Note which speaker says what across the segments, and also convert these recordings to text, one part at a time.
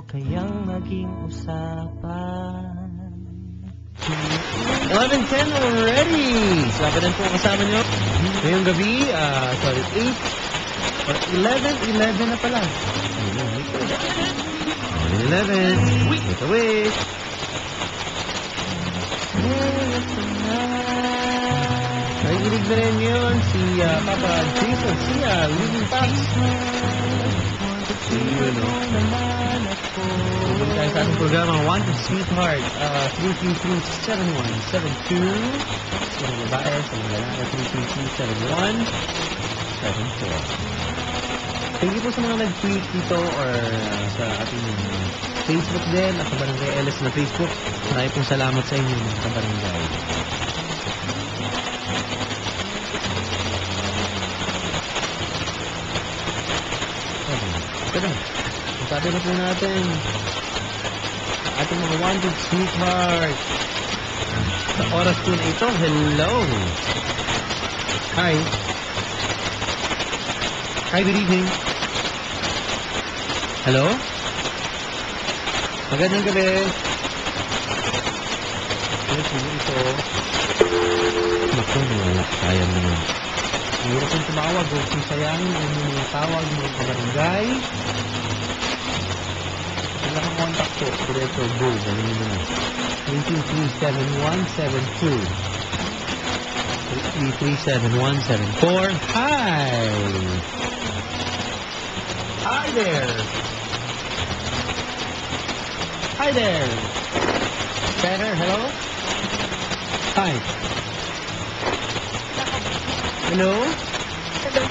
Speaker 1: Kayang maging usapan. 11:10 already! Sabi po kasama nyo. Ngayong gabi, 8 or 11 na pala. 11. Make a wish. Nakikinig na rin yun si Papa Jason Sia, Living Pops. Yun, no? Pumunta tayo sa ating programa, Want to Sweetheart, 333-7172. Sa mga babae, sa mga lalaki, 333-7174. Thank you po sa mga nag-tweet dito or sa ating Facebook din at sa Barangay LS na Facebook. Maraming pong salamat sa inyo mga kabarangay. Ito na. Sabi na po natin ating mga wanted sweetheart. Sa oras po na ito, hello! Hi! Hi, good evening. Hello? Magandang gabi. Ano po ito? Naku, sayang naman. Ang hirap yung tumawag. Huwag kong sayangin ang mga tawag mga kabarangay. Ang nakakontak po. Diretso, go. Galing mo na. 333-7172. 333-7174. Hi! Hi there! Hi there! Better, hello? Hi. Hello?
Speaker 2: Hello.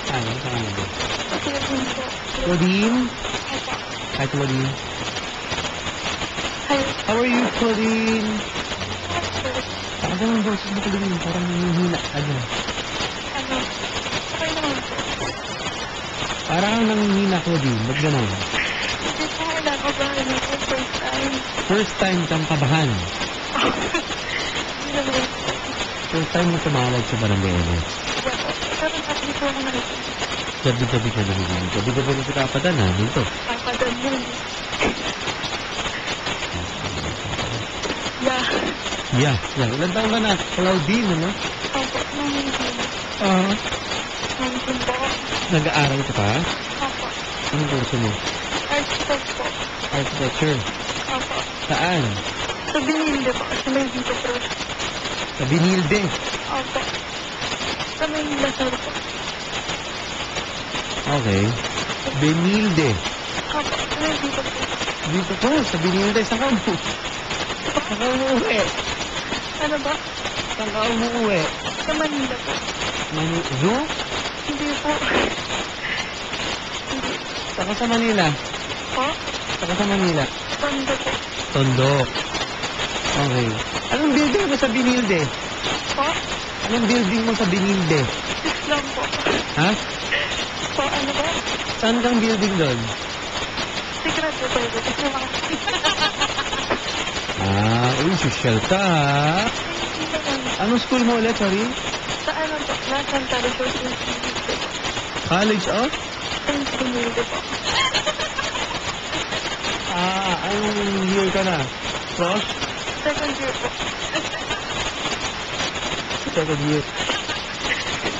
Speaker 1: Hi, hi. Claudine? Hi, Claudine.
Speaker 2: Hi.
Speaker 1: How are you, Claudine? Saka naman boses mo, Claudine. Parang nanghihina. Ano?
Speaker 2: Okay naman po.
Speaker 1: Parang nanghihina, Claudine. Ba't ganun?
Speaker 2: Hindi po nakabahan ako first time.
Speaker 1: First time kang kabahan.
Speaker 2: Hindi naman po.
Speaker 1: First time mo tumawag sa barangay LS.
Speaker 2: Pero sabi po ako nakikinig.
Speaker 1: Gabi-gabi ka nakikinig. Gabi-gabi na kita kapatan, ha? Dito.
Speaker 2: Papadan mo. Yeah.
Speaker 1: Yeah. Ilan taon ka na? Claudine, ano?
Speaker 2: Opo, nanginig. Nanginig po ako.
Speaker 1: Nag-aaral ka pa?
Speaker 2: Opo.
Speaker 1: Anong kurso mo?
Speaker 2: Architect po.
Speaker 1: Architecture.
Speaker 2: Opo.
Speaker 1: Saan?
Speaker 2: Sa Binilde po. Sa may dito po.
Speaker 1: Sa Binilde.
Speaker 2: Opo. Sa may Lasal po.
Speaker 1: Okay. Binilde.
Speaker 2: Opo. Sa may dito po.
Speaker 1: Dito ko, sa Binilde. Saan ka mo? Saan ka umuwi?
Speaker 2: Ano ba?
Speaker 1: Saan ka umuwi?
Speaker 2: Sa Manila po.
Speaker 1: Zoo?
Speaker 2: Hindi po.
Speaker 1: Saan ka sa Manila?
Speaker 2: Po?
Speaker 1: Saan ka sa Manila?
Speaker 2: Tondo po.
Speaker 1: Tondo. Okay. Anong building mo sa Binilde?
Speaker 2: Po?
Speaker 1: Anong building mo sa Binilde?
Speaker 2: Islam po.
Speaker 1: Ha?
Speaker 2: Po, ano ba?
Speaker 1: Saan kang building doon?
Speaker 2: Secret po tayo. Kasi
Speaker 1: Social ka, ha? Anong school mo ulit, sorry?
Speaker 2: sa ano po? Nasaan tayo po?
Speaker 1: College of?
Speaker 2: Pinilde po.
Speaker 1: Anong year ka na? Cross?
Speaker 2: Second year po.
Speaker 1: Second year.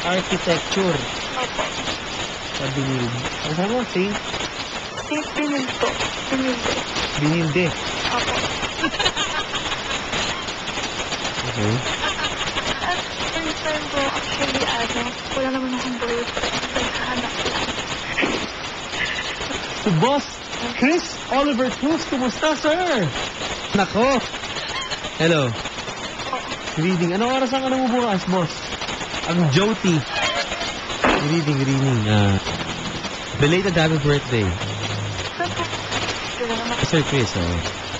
Speaker 1: Architecture.
Speaker 2: Opo.
Speaker 1: Sa Binilde. Ang saan mo? Saint?
Speaker 2: Pinilde po. Pinilde.
Speaker 1: Binilde.
Speaker 2: Opo.
Speaker 1: Okay.
Speaker 2: At first time po, actually, wala naman akong boyfriend. Naghahanap lang.
Speaker 1: Si Boss Chris Oliver Cruz, kumusta, sir? Nako. Hello. Good evening. Anong oras ang mo bukas, boss? Ang Joti. Good evening, good evening. Belated happy birthday. Sir Chris,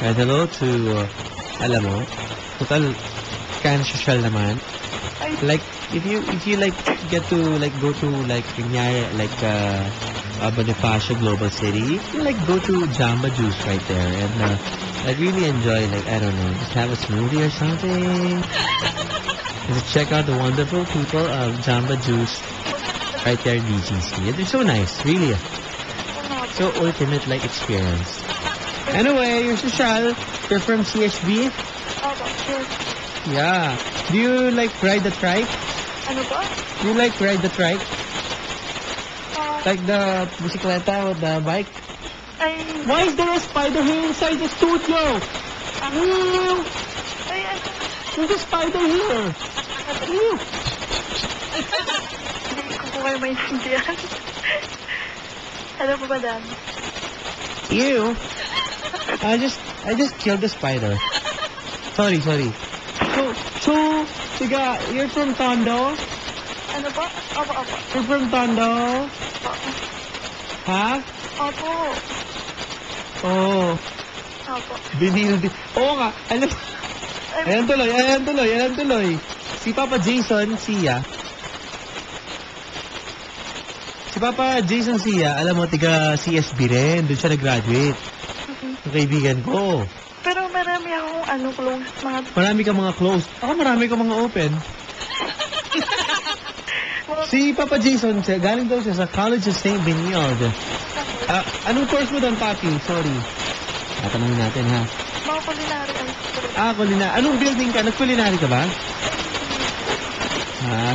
Speaker 1: and hello to, alam mo, total can social naman. Like, if you like get to like go to like kunyari like Bonifacio Global City, you like go to Jamba Juice right there and like really enjoy like I don't know, just have a smoothie or something. Just check out the wonderful people of Jamba Juice right there in BGC. They're so nice, really. So ultimate like experience. Anyway, you're social. You're from CSB?
Speaker 2: Opo, yes.
Speaker 1: Yeah. Do you like ride the trike?
Speaker 2: Ano ba?
Speaker 1: Do you like ride the trike?
Speaker 2: Ah,
Speaker 1: Like the bicicleta with the bike?
Speaker 2: ay,
Speaker 1: Why is there a spider here inside the studio? Ew!
Speaker 2: ay, ano?
Speaker 1: There's a spider here. Ew!
Speaker 2: Hindi ko po kayo maintindihan. Ano po ba, Dan?
Speaker 1: Ew! I just killed the spider. Sorry. So, Tiga, you're from Tondo?
Speaker 2: Ano po? Opo.
Speaker 1: You're from Tondo? Ha?
Speaker 2: Opo.
Speaker 1: Oh,
Speaker 2: Opo.
Speaker 1: binildi. Oo nga, alam.
Speaker 2: Ay,
Speaker 1: Ayan tuloy. Si Papa Jason Sia. Alam mo, tiga CSB rin. Doon siya nag-graduate. Yung kaibigan ko.
Speaker 2: pero marami akong close, mga...
Speaker 1: Marami ka mga close. Ako marami ka mga open. Si Papa Jason, galing daw siya sa College of St. Benilde. Anong course mo doon, Papi? Sorry. Tatanungin natin, ha?
Speaker 2: Mga culinary arts.
Speaker 1: Culinary. Anong building ka? Nag-culinary ka ba?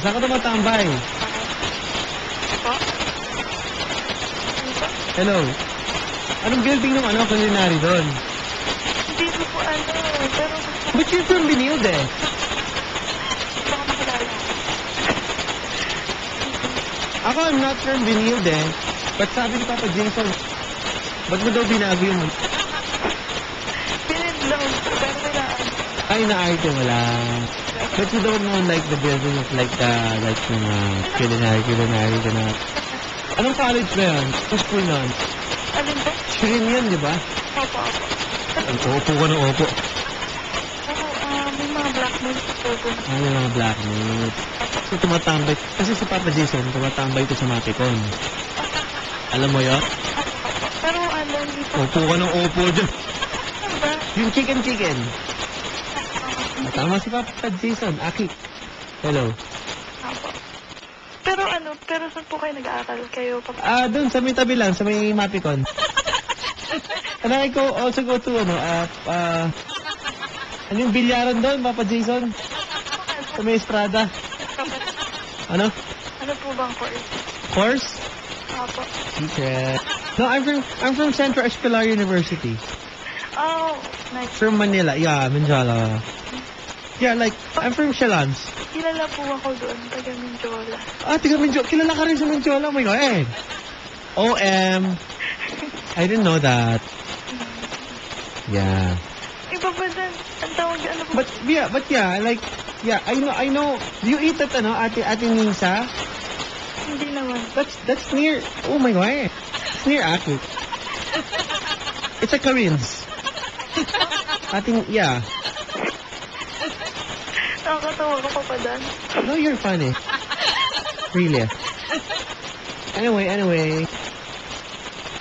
Speaker 1: Saan ka tumatambay?
Speaker 2: Po?
Speaker 1: Hello? Anong building ng culinary doon?
Speaker 2: Hindi ko po pero gusto
Speaker 1: But you're from Benilde.
Speaker 2: ko makilala.
Speaker 1: Ako, I'm not from Benilde. But sabi ni Papa Jason, ba't mo daw binago yung...
Speaker 2: Pinid lang, pero kailangan.
Speaker 1: Ay, na-arte mo lang. But you don't know like the building of like yung culinary ka na. Anong college ba yan? Anong school nun?
Speaker 2: Alin ba?
Speaker 1: Shirin yan, di ba?
Speaker 2: Opo.
Speaker 1: Opo ka ng opo.
Speaker 2: Pero, may mga blackmails po doon.
Speaker 1: Ano yung mga blackmates? So tumatambay. Kasi si Papa Jason, tumatambay ito sa Maticon. Alam mo yun?
Speaker 2: Pero hindi po.
Speaker 1: Opo ka ng opo dyan.
Speaker 2: Ano ba?
Speaker 1: Yung chicken. Tama si Papa Jason. Aki. Hello.
Speaker 2: Opo. Pero saan po kayo nag-aaral? Kayo pa po?
Speaker 1: Doon sa may tabi lang, sa may Maticon. And I also go to, ano yung bilyaran doon, Papa Jason? Sa may Estrada. Ano?
Speaker 2: Ano po bang course?
Speaker 1: Course?
Speaker 2: Opo.
Speaker 1: Secret. No, I'm from Central Escolar University.
Speaker 2: Oh, nice.
Speaker 1: From Manila. Yeah, Manjala. Yeah, like, I'm from Shalans.
Speaker 2: Kilala po ako doon, taga Mindiola.
Speaker 1: Tiga Manjola. Kilala ka rin sa Manjola. Oh my God. OM. I didn't know that. Yeah.
Speaker 2: Iba ba dyan? Ang tawag ano po?
Speaker 1: But yeah, like, yeah, I know. Do you eat at Ate Nisa?
Speaker 2: Hindi naman.
Speaker 1: That's near, oh my God. It's near Aki. It's a Koreans. Yeah.
Speaker 2: Nakakatawa ko pa dyan.
Speaker 1: No, you're funny. Really. Anyway.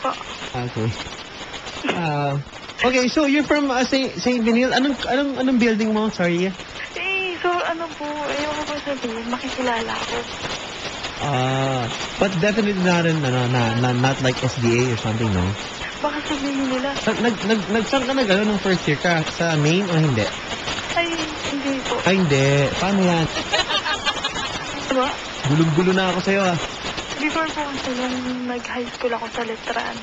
Speaker 2: Pa.
Speaker 1: Okay. Okay, so you're from St. Benil. Anong building mo? Sorry.
Speaker 2: So ano po, ayoko po sabihin, makikilala ko.
Speaker 1: But definitely not like SDA or something, no?
Speaker 2: Baka sabihin nila,
Speaker 1: Saan ka nung first year ka? Sa main o hindi?
Speaker 2: ay, hindi po.
Speaker 1: Ay, hindi. Paano yan?
Speaker 2: Diba?
Speaker 1: Gulong-gulo na ako sa'yo,
Speaker 2: Before po kasi nung nag-high school ako sa Letran.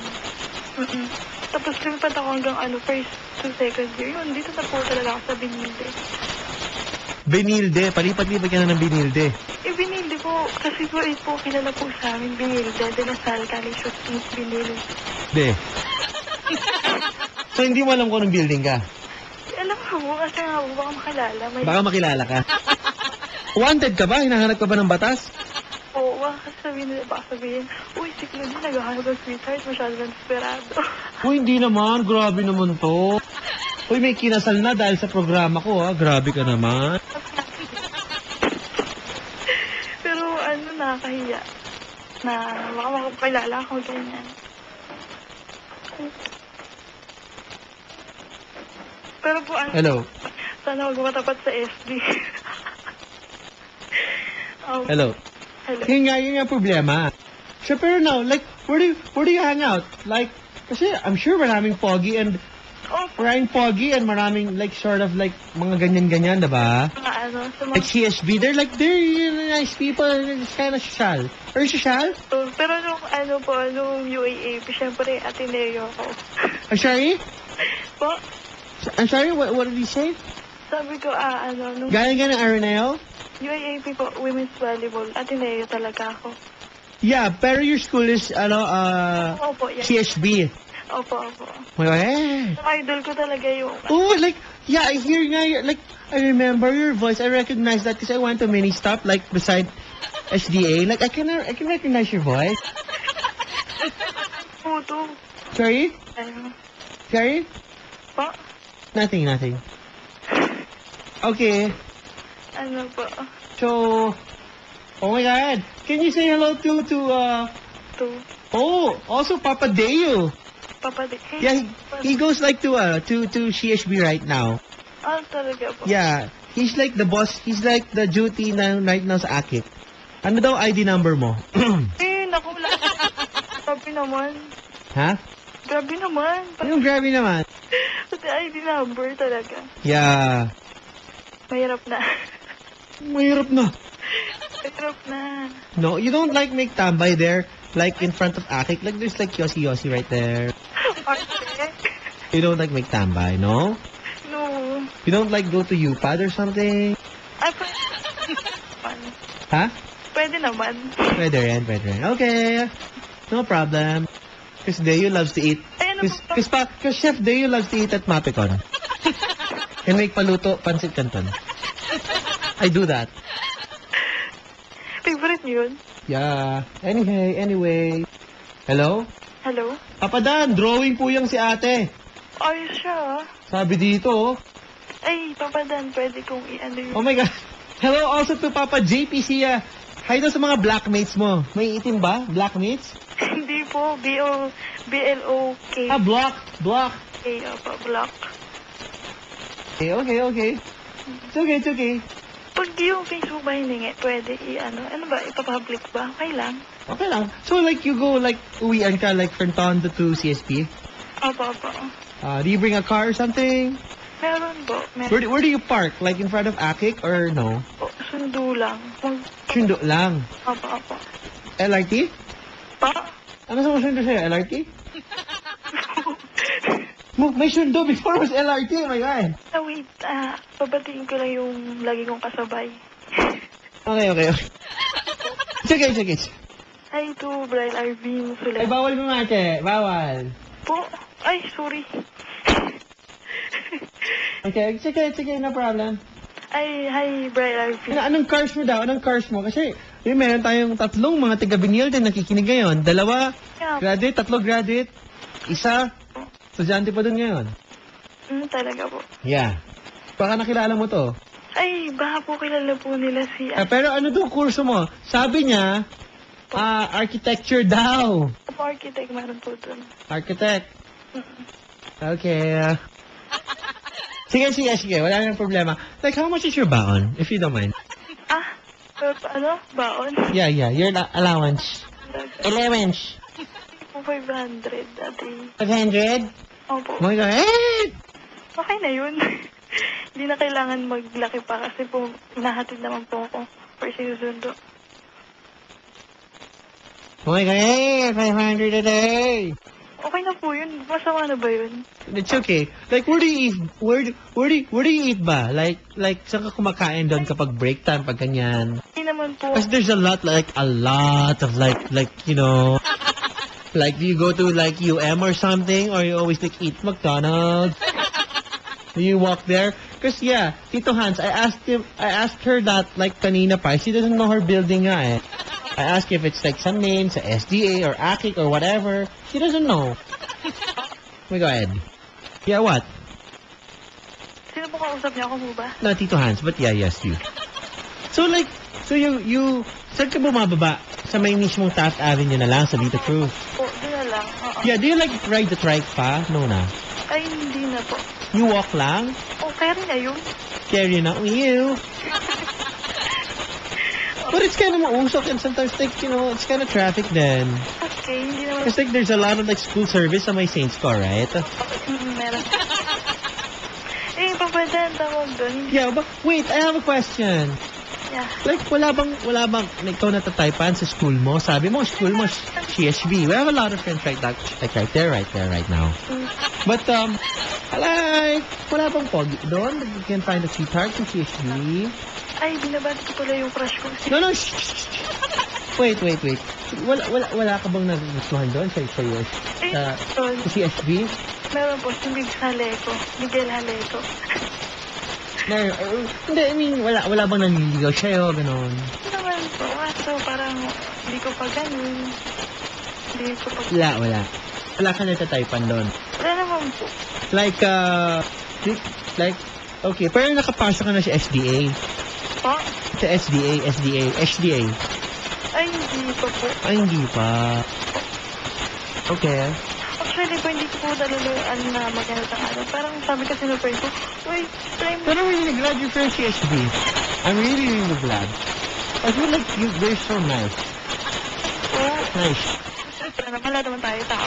Speaker 2: Tapos lumipat ako hanggang first to second year. Yun, dito na po talaga ako sa Benilde.
Speaker 1: Benilde. Palipat-lipat ka na ng Benilde.
Speaker 2: Benilde po, kasi po kilala po sa amin, Benilde, de La Salle College of East Benilde.
Speaker 1: De. So, hindi mo alam kung anong building ka?
Speaker 2: Alam ko po, kasi nga po, baka makilala.
Speaker 1: Baka makilala ka. Wanted ka ba? Hinahanap ka ba ng batas?
Speaker 2: Oo, baka sabihin, uy, si Claudine, naghahanap ng sweetheart, masyado ng desperado.
Speaker 1: Uy, hindi naman. Grabe naman to. Uy, may kinasal na dahil sa programa ko, Grabe ka naman.
Speaker 2: Pero nakakahiya. Na baka makakilala ako, ganyan. Pero po,
Speaker 1: Hello.
Speaker 2: sana huwag matapat sa SD.
Speaker 1: Hello.
Speaker 2: Hello.
Speaker 1: Yun nga problema. Siya, pero now, like, where do you hang out? Like, kasi I'm sure maraming pogi and maraming like sort of like mga ganyan-ganyan, diba?
Speaker 2: Mga ano, sa mga...
Speaker 1: Like CSB, they're really nice people. It's kind of social. Are you social?
Speaker 2: Pero nung ano po, nung UAAP, syempre, Ateneo ako.
Speaker 1: I'm sorry?
Speaker 2: Po,
Speaker 1: I'm sorry, what did you say?
Speaker 2: sabi ko, nung
Speaker 1: Galing ka ng Araneo?
Speaker 2: UAAP po, women's volleyball, Ateneo talaga ako.
Speaker 1: Yeah, pero your school is,
Speaker 2: Opo, yan.
Speaker 1: CSB.
Speaker 2: Opo.
Speaker 1: Eh.
Speaker 2: Idol ko talaga yung...
Speaker 1: Oh, like, yeah, I hear nga, like, I remember your voice. I recognize that because I went to mini stop, like, beside SDA. Like, I can recognize your voice.
Speaker 2: Puto.
Speaker 1: Sorry?
Speaker 2: Ano?
Speaker 1: Sorry?
Speaker 2: Po?
Speaker 1: Nothing. Okay.
Speaker 2: Ano po?
Speaker 1: So, oh my God. Can you say hello to oh, also Papa Deo.
Speaker 2: Papa Di.
Speaker 1: Yeah, he goes like to CSB right now.
Speaker 2: Talaga po.
Speaker 1: Yeah, he's like the boss. He's like the duty na right now sa Akit. Ano daw ID number mo?
Speaker 2: Naku, grabe naman.
Speaker 1: Ha?
Speaker 2: Grabe naman.
Speaker 1: Anong grabe naman?
Speaker 2: Pati ID number talaga.
Speaker 1: Yeah.
Speaker 2: Mahirap na.
Speaker 1: Mahirap na.
Speaker 2: Mahirap na.
Speaker 1: No, you don't like make tambay there, like in front of Akik. Like there's like Yossi right there.
Speaker 2: Arte?
Speaker 1: You don't like make tambay, no?
Speaker 2: No.
Speaker 1: You don't like go to UPAD or something?
Speaker 2: Ay, pwede.
Speaker 1: Ha?
Speaker 2: Pwede naman.
Speaker 1: Pwede rin. Okay. No problem. Because Deo loves to eat.
Speaker 2: Ay, ano po?
Speaker 1: Because Chef Deo loves to eat at Mapicon. And make paluto, pancit canton. I do that.
Speaker 2: Favorite niyo yun?
Speaker 1: Yeah. Anyway. Hello?
Speaker 2: Hello?
Speaker 1: Papa Dan, drawing po yung si ate.
Speaker 2: Ayos siya, ah.
Speaker 1: Sabi dito, oh.
Speaker 2: Ay, Papa Dan, pwede kong i-ano yun.
Speaker 1: Oh my God. Hello also to Papa JP Sia. Hi daw sa mga blackmates mo. May itim ba? Blackmates?
Speaker 2: Hindi po, BLOK.
Speaker 1: Block.
Speaker 2: Okay, block.
Speaker 1: Okay. It's okay.
Speaker 2: Pag yung Facebook ba hiningi, pwede ano ba, ipapublic ba? Okay lang.
Speaker 1: Okay lang. So like you go like uwian ka like from Tondo to CSP?
Speaker 2: Opo.
Speaker 1: Do you bring a car or something?
Speaker 2: Meron po.
Speaker 1: Where do you park? Like in front of Akik or no?
Speaker 2: Sundo lang.
Speaker 1: Sundo lang.
Speaker 2: Opo.
Speaker 1: LRT?
Speaker 2: Pa?
Speaker 1: Ano sa sundo sa'yo? LRT? May sundo before was LRT. Oh my God.
Speaker 2: Wait. Babatiin ko lang yung lagi kong kasabay.
Speaker 1: Okay. Sige.
Speaker 2: Hi to Brian Arvin
Speaker 1: Ay,
Speaker 2: Sulet.
Speaker 1: bawal bumate. Bawal.
Speaker 2: Po? Ay, sorry.
Speaker 1: Okay, sige, no problem.
Speaker 2: Ay, hi Brian Arvin.
Speaker 1: Anong cars mo daw? Kasi, meron tayong tatlong mga taga-Binil din nakikinig ngayon. 2,
Speaker 2: Yeah.
Speaker 1: graduate, 3 graduate, 1, estudyante pa dun ngayon.
Speaker 2: Talaga po.
Speaker 1: Yeah. Baka nakilala mo to.
Speaker 2: Ay, baka po kilala po nila si...
Speaker 1: Pero ano daw kurso mo? Sabi niya, architecture daw.
Speaker 2: Architect, meron po dun.
Speaker 1: Architect. Okay. Sige. Wala nang problema. Like, how much is your baon, if you don't mind?
Speaker 2: Baon?
Speaker 1: Yeah. Your allowance. Allowance.
Speaker 2: Po 500 dati.
Speaker 1: 500?
Speaker 2: Opo.
Speaker 1: Oh my God.
Speaker 2: Okay na yun. Hindi na kailangan maglaki pa kasi po nahatid naman po ako for sinusundo.
Speaker 1: Oh my God. 500 a day.
Speaker 2: Okay na po yun. Masama na ba yun?
Speaker 1: It's okay. Like, where do you eat? Where do you eat ba? Like, saan ka kumakain doon kapag break time, pag ganyan?
Speaker 2: Hindi naman po.
Speaker 1: Because there's a lot of like, you know, like, do you go to like UM or something? Or you always like eat McDonald's? Do you walk there? Because yeah, Tito Hans, I asked her that like kanina pa. She doesn't know her building nga eh. I asked if it's like some name sa SDA or Akik or whatever. She doesn't know. Go ahead. Yeah, what?
Speaker 2: Sino po kausap niya? Ako po ba?
Speaker 1: No, Tito Hans, but yeah, yes, you. So you, saan ka bumababa? Sa may mismong Taft Avenue na lang, sa Vita Cruz?
Speaker 2: Po, doon na lang.
Speaker 1: Yeah, do you like ride the trike pa? No na.
Speaker 2: Ay, hindi na po.
Speaker 1: You walk lang?
Speaker 2: Kaya rin na yun.
Speaker 1: Carry na you. But it's kind of mausok and sometimes like, you know, it's kind of traffic then.
Speaker 2: Okay, hindi naman.
Speaker 1: It's like there's a lot of like school service sa may Saints ko, right?
Speaker 2: Meron. Papadaan tawag doon.
Speaker 1: Yeah, but wait, I have a question.
Speaker 2: Yeah.
Speaker 1: Like, wala bang, like, ikaw natatypan sa school mo? Sabi mo, school mo, CSB. We have a lot of friends right there, right now. But, like, wala bang pogi doon? You can find a sweetheart sa CSB.
Speaker 2: Ay, binabati ko pala yung crush ko.
Speaker 1: No, no, shh, shh, shh. Wait. Wala ka bang nagustuhan doon sa CSB?
Speaker 2: Meron po, si Miguel Haleco.
Speaker 1: Hindi, I mean, wala bang nanliligaw sa'yo, gano'n?
Speaker 2: Hindi naman po, so parang hindi ko pa ganun. Hindi ko pa...
Speaker 1: Wala. Wala ka natatypan doon.
Speaker 2: Wala naman po.
Speaker 1: Like, okay, pero nakapasok ka na sa SDA.
Speaker 2: Po?
Speaker 1: Sa SDA.
Speaker 2: Ay, hindi pa po.
Speaker 1: Ay, hindi pa. Okay.
Speaker 2: Actually po, hindi ko po talaga na maghanap ng ano. Parang sabi kasi ng friend ko, wait, try mo.
Speaker 1: Pero really glad you're from CSB. I'm really glad. I feel like they're so nice.
Speaker 2: Oh,
Speaker 1: Nice.
Speaker 2: wala naman tayo tao.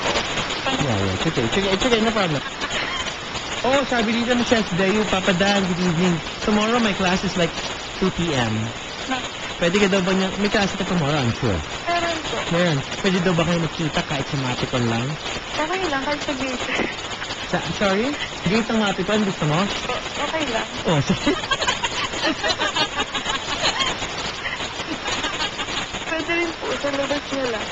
Speaker 1: Yeah. It's okay, no problem. Oh, sabi dito ni Chef Dayo, Papa Dan, good evening. Tomorrow my class is like 2 p.m. Pwede ka daw ba niya, may klase ka tomorrow, I'm sure.
Speaker 2: Meron po.
Speaker 1: Meron. Pwede daw ba kayo magkita kahit sa Mapicon lang?
Speaker 2: Okay lang, kahit sa gate.
Speaker 1: Sorry? Gate ng Mapicon, gusto mo?
Speaker 2: Okay lang.
Speaker 1: Oh, sige.
Speaker 2: Pwede rin po, sa labas niya lang.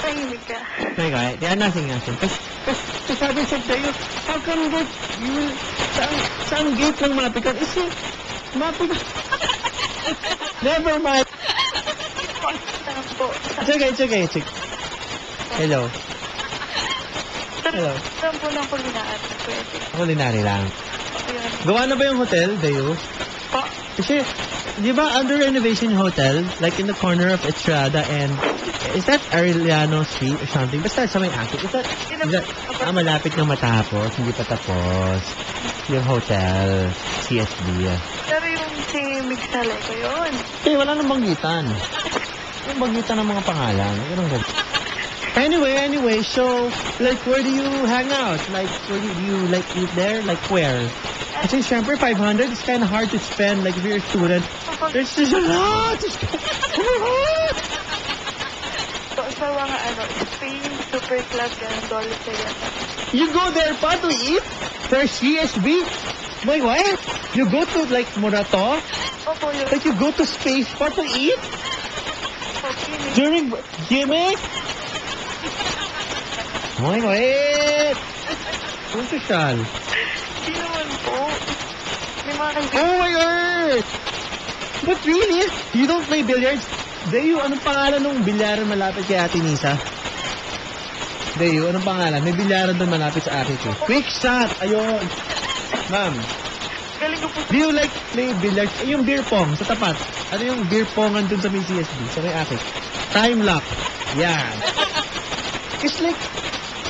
Speaker 2: Tahimik ka.
Speaker 1: Okay, yeah, nothing. Kasi sabi sa tayo, how come that you will, saan gate ng Mapicon? Is it Mapicon? Never mind.
Speaker 2: Saan po?
Speaker 1: It's okay. Hello.
Speaker 2: Saan po ng kulinaan? Pwede.
Speaker 1: Culinary lang.
Speaker 2: Okay.
Speaker 1: Gawa na ba yung hotel, Dayo?
Speaker 2: Po?
Speaker 1: Kasi, di ba under renovation hotel, like in the corner of Estrada and, is that Arellano Street or something? Basta sa may akit. Is that, malapit na matapos, hindi pa tapos. Yung hotel, CSB.
Speaker 2: Pero yung si Mix Haleco yun.
Speaker 1: Wala nang banggitan. Yung banggitan ng mga pangalan. Anyway, so, like, where do you hang out? Like, where do you, like, eat there? Like, where? Kasi, syempre, 500 is kind of hard to spend. Like, if you're a student, there's just a lot to spend.
Speaker 2: So, sa mga, Spain, Super Club, ganun, Dolce, ganun.
Speaker 1: You go there pa to eat? For CSB? Wait, what? You go to, like, Morato?
Speaker 2: Opo, yun.
Speaker 1: Like, you go to Space pa to eat?
Speaker 2: Okay,
Speaker 1: During gimmick? Oh my God! Kung social.
Speaker 2: Hindi naman po. May mga kaibigan.
Speaker 1: Oh my God! But really? You don't play billiards? Dayo, anong pangalan ng bilyaran malapit kay Ate Nisa? Dayo, anong pangalan? May bilyaran doon malapit sa ate ko. Quick shot! Ayun! Ma'am,
Speaker 2: Galing ko po.
Speaker 1: do you like play billiards? Yung beer pong sa tapat. Ano yung beer pongan doon sa may CSB? Sa may ate. Time lock. Yeah. It's like,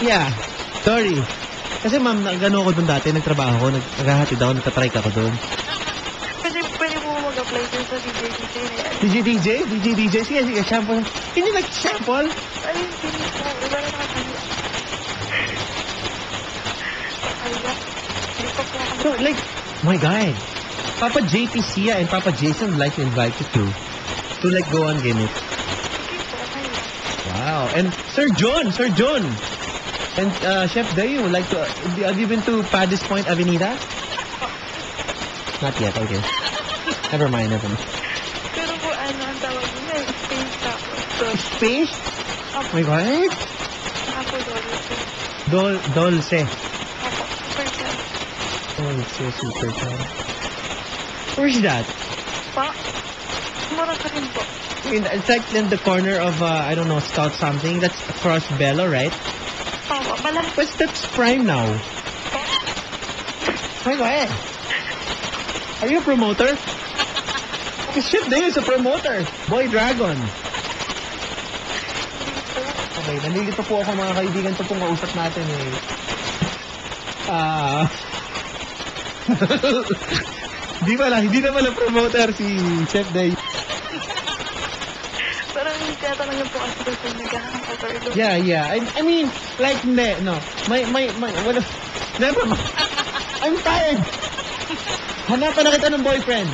Speaker 1: yeah. Sorry. Kasi ma'am, gano'n ako doon dati. Nagtrabaho ko. Naghahatid ako. Nagtatry ako doon.
Speaker 2: Pwede po mag-apply dun sa DJ na yan.
Speaker 1: DJ? Sige. Sample. Hindi nag-sample?
Speaker 2: Ay, hindi po. Iba na nakakaya. Hindi pa po ako.
Speaker 1: So, like, my God. Papa JP Sia and Papa Jason would like to invite you to like go on gimmick.
Speaker 2: Sige po, okay lang.
Speaker 1: Wow. And Sir John. And Chef Dayo would like to, have you been to Paddy's Point Avenida? Not yet, okay. Never mind.
Speaker 2: Pero po, ang tawag niya, space tapos. So,
Speaker 1: Space? Oh my God.
Speaker 2: saka po Dolce.
Speaker 1: Dolce.
Speaker 2: Ako, super club.
Speaker 1: Dolce, super fan. Where's that?
Speaker 2: Pa? Mura ka rin po.
Speaker 1: It's like in the corner of, I don't know, Scout something. That's across Bello, right?
Speaker 2: Pawa, malaki.
Speaker 1: But that's Prime now. My God. Are you a promoter? Because Chef Dayo is a promoter. Boy Dragon. Okay, nandito po ako mga kaibigan. Ito pong kausap natin eh. Hindi na pala promoter si Chef Day.
Speaker 2: Parang tinatanong niyo po kasi kung naghahanap or doon.
Speaker 1: Yeah. I mean, like, hindi, no. What never mind. I'm tired. Hanapan na kita ng boyfriend.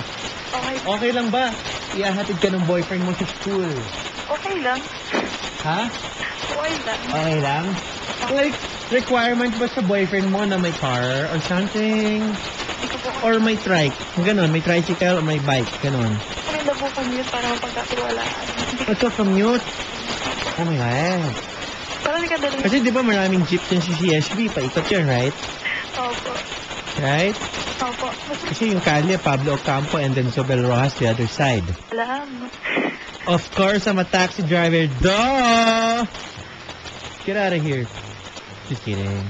Speaker 2: Okay.
Speaker 1: Okay lang ba? Ihahatid ka ng boyfriend mo sa school.
Speaker 2: Okay lang.
Speaker 1: Ha?
Speaker 2: Okay lang.
Speaker 1: Okay lang? Like, requirement ba sa boyfriend mo na may car or something?
Speaker 2: Hindi ko po
Speaker 1: Or may trike? Ganon, may tricycle or may bike? Ganon.
Speaker 2: maganda po commute para mapagkatiwalaan.
Speaker 1: What's up, commute? Oh my God.
Speaker 2: Parang hindi ka daling.
Speaker 1: Kasi di ba maraming jeep din sa CSB? Paikot yun, right?
Speaker 2: Opo.
Speaker 1: Right?
Speaker 2: Opo. Mas
Speaker 1: Kasi yung kalye, Pablo Ocampo and then Zobel Rojas the other side.
Speaker 2: alam.
Speaker 1: Of course, I'm a taxi driver. Duh! Get out of here. Just kidding.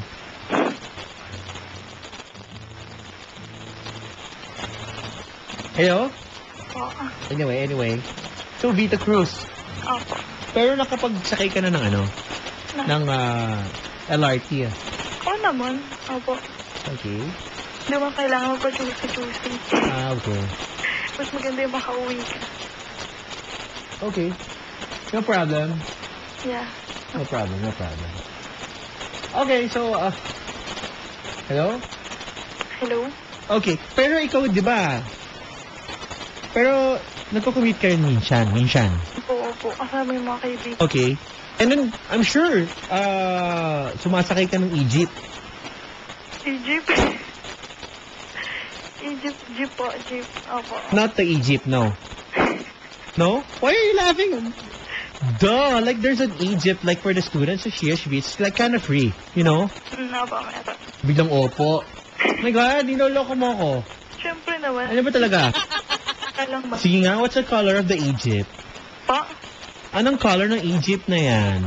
Speaker 1: Hello?
Speaker 2: Po.
Speaker 1: Anyway. So, Vita Cruz.
Speaker 2: Opo.
Speaker 1: Pero nakapagsakay ka na ng ano? Ng LRT.
Speaker 2: Oo naman. Opo.
Speaker 1: Okay.
Speaker 2: Hindi mo kailangan magpa-juicy-juicy.
Speaker 1: Okay.
Speaker 2: Mas maganda yung makauwi ka.
Speaker 1: Okay. No problem.
Speaker 2: Yeah.
Speaker 1: No problem. Okay, so, hello?
Speaker 2: Hello?
Speaker 1: Okay. Pero ikaw, di ba? Pero, nagko-commute ka rin minsan.
Speaker 2: Opo. Kasama yung mga kaibigan.
Speaker 1: Okay. And then, I'm sure, sumasakay ka ng Egypt.
Speaker 2: Egypt? Jeep po. Jeep. Opo.
Speaker 1: Not the Egypt, no. No? Why are you laughing? Duh! Like, there's an Egypt, like, for the students of CSB. It's, like, kind of free, you know?
Speaker 2: Opo, meron.
Speaker 1: Biglang opo. Oh my God, niloloko mo ako.
Speaker 2: Siyempre naman.
Speaker 1: Ano ba talaga?
Speaker 2: Alam ba?
Speaker 1: Sige nga, what's the color of the Egypt?
Speaker 2: Pa?
Speaker 1: Anong color ng Egypt na yan?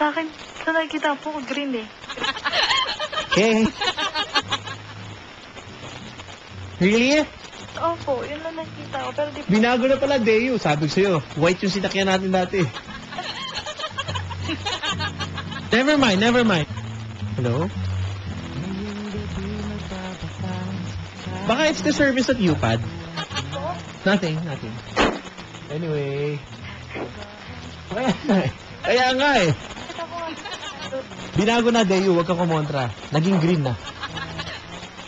Speaker 2: Sa akin, sa nakikita po, green eh.
Speaker 1: Okay. Really?
Speaker 2: Opo, yun lang nakikita ko. Pero di po.
Speaker 1: Binago na pala, Deo. Sabi ko sa'yo, white yung sinakyan natin dati. Never mind. Hello? Baka it's the service at UPAD. Nothing. Anyway. Kaya nga eh.
Speaker 2: Nakita ko nga.
Speaker 1: Binago na, Deo. Huwag kang kumontra. Naging green na.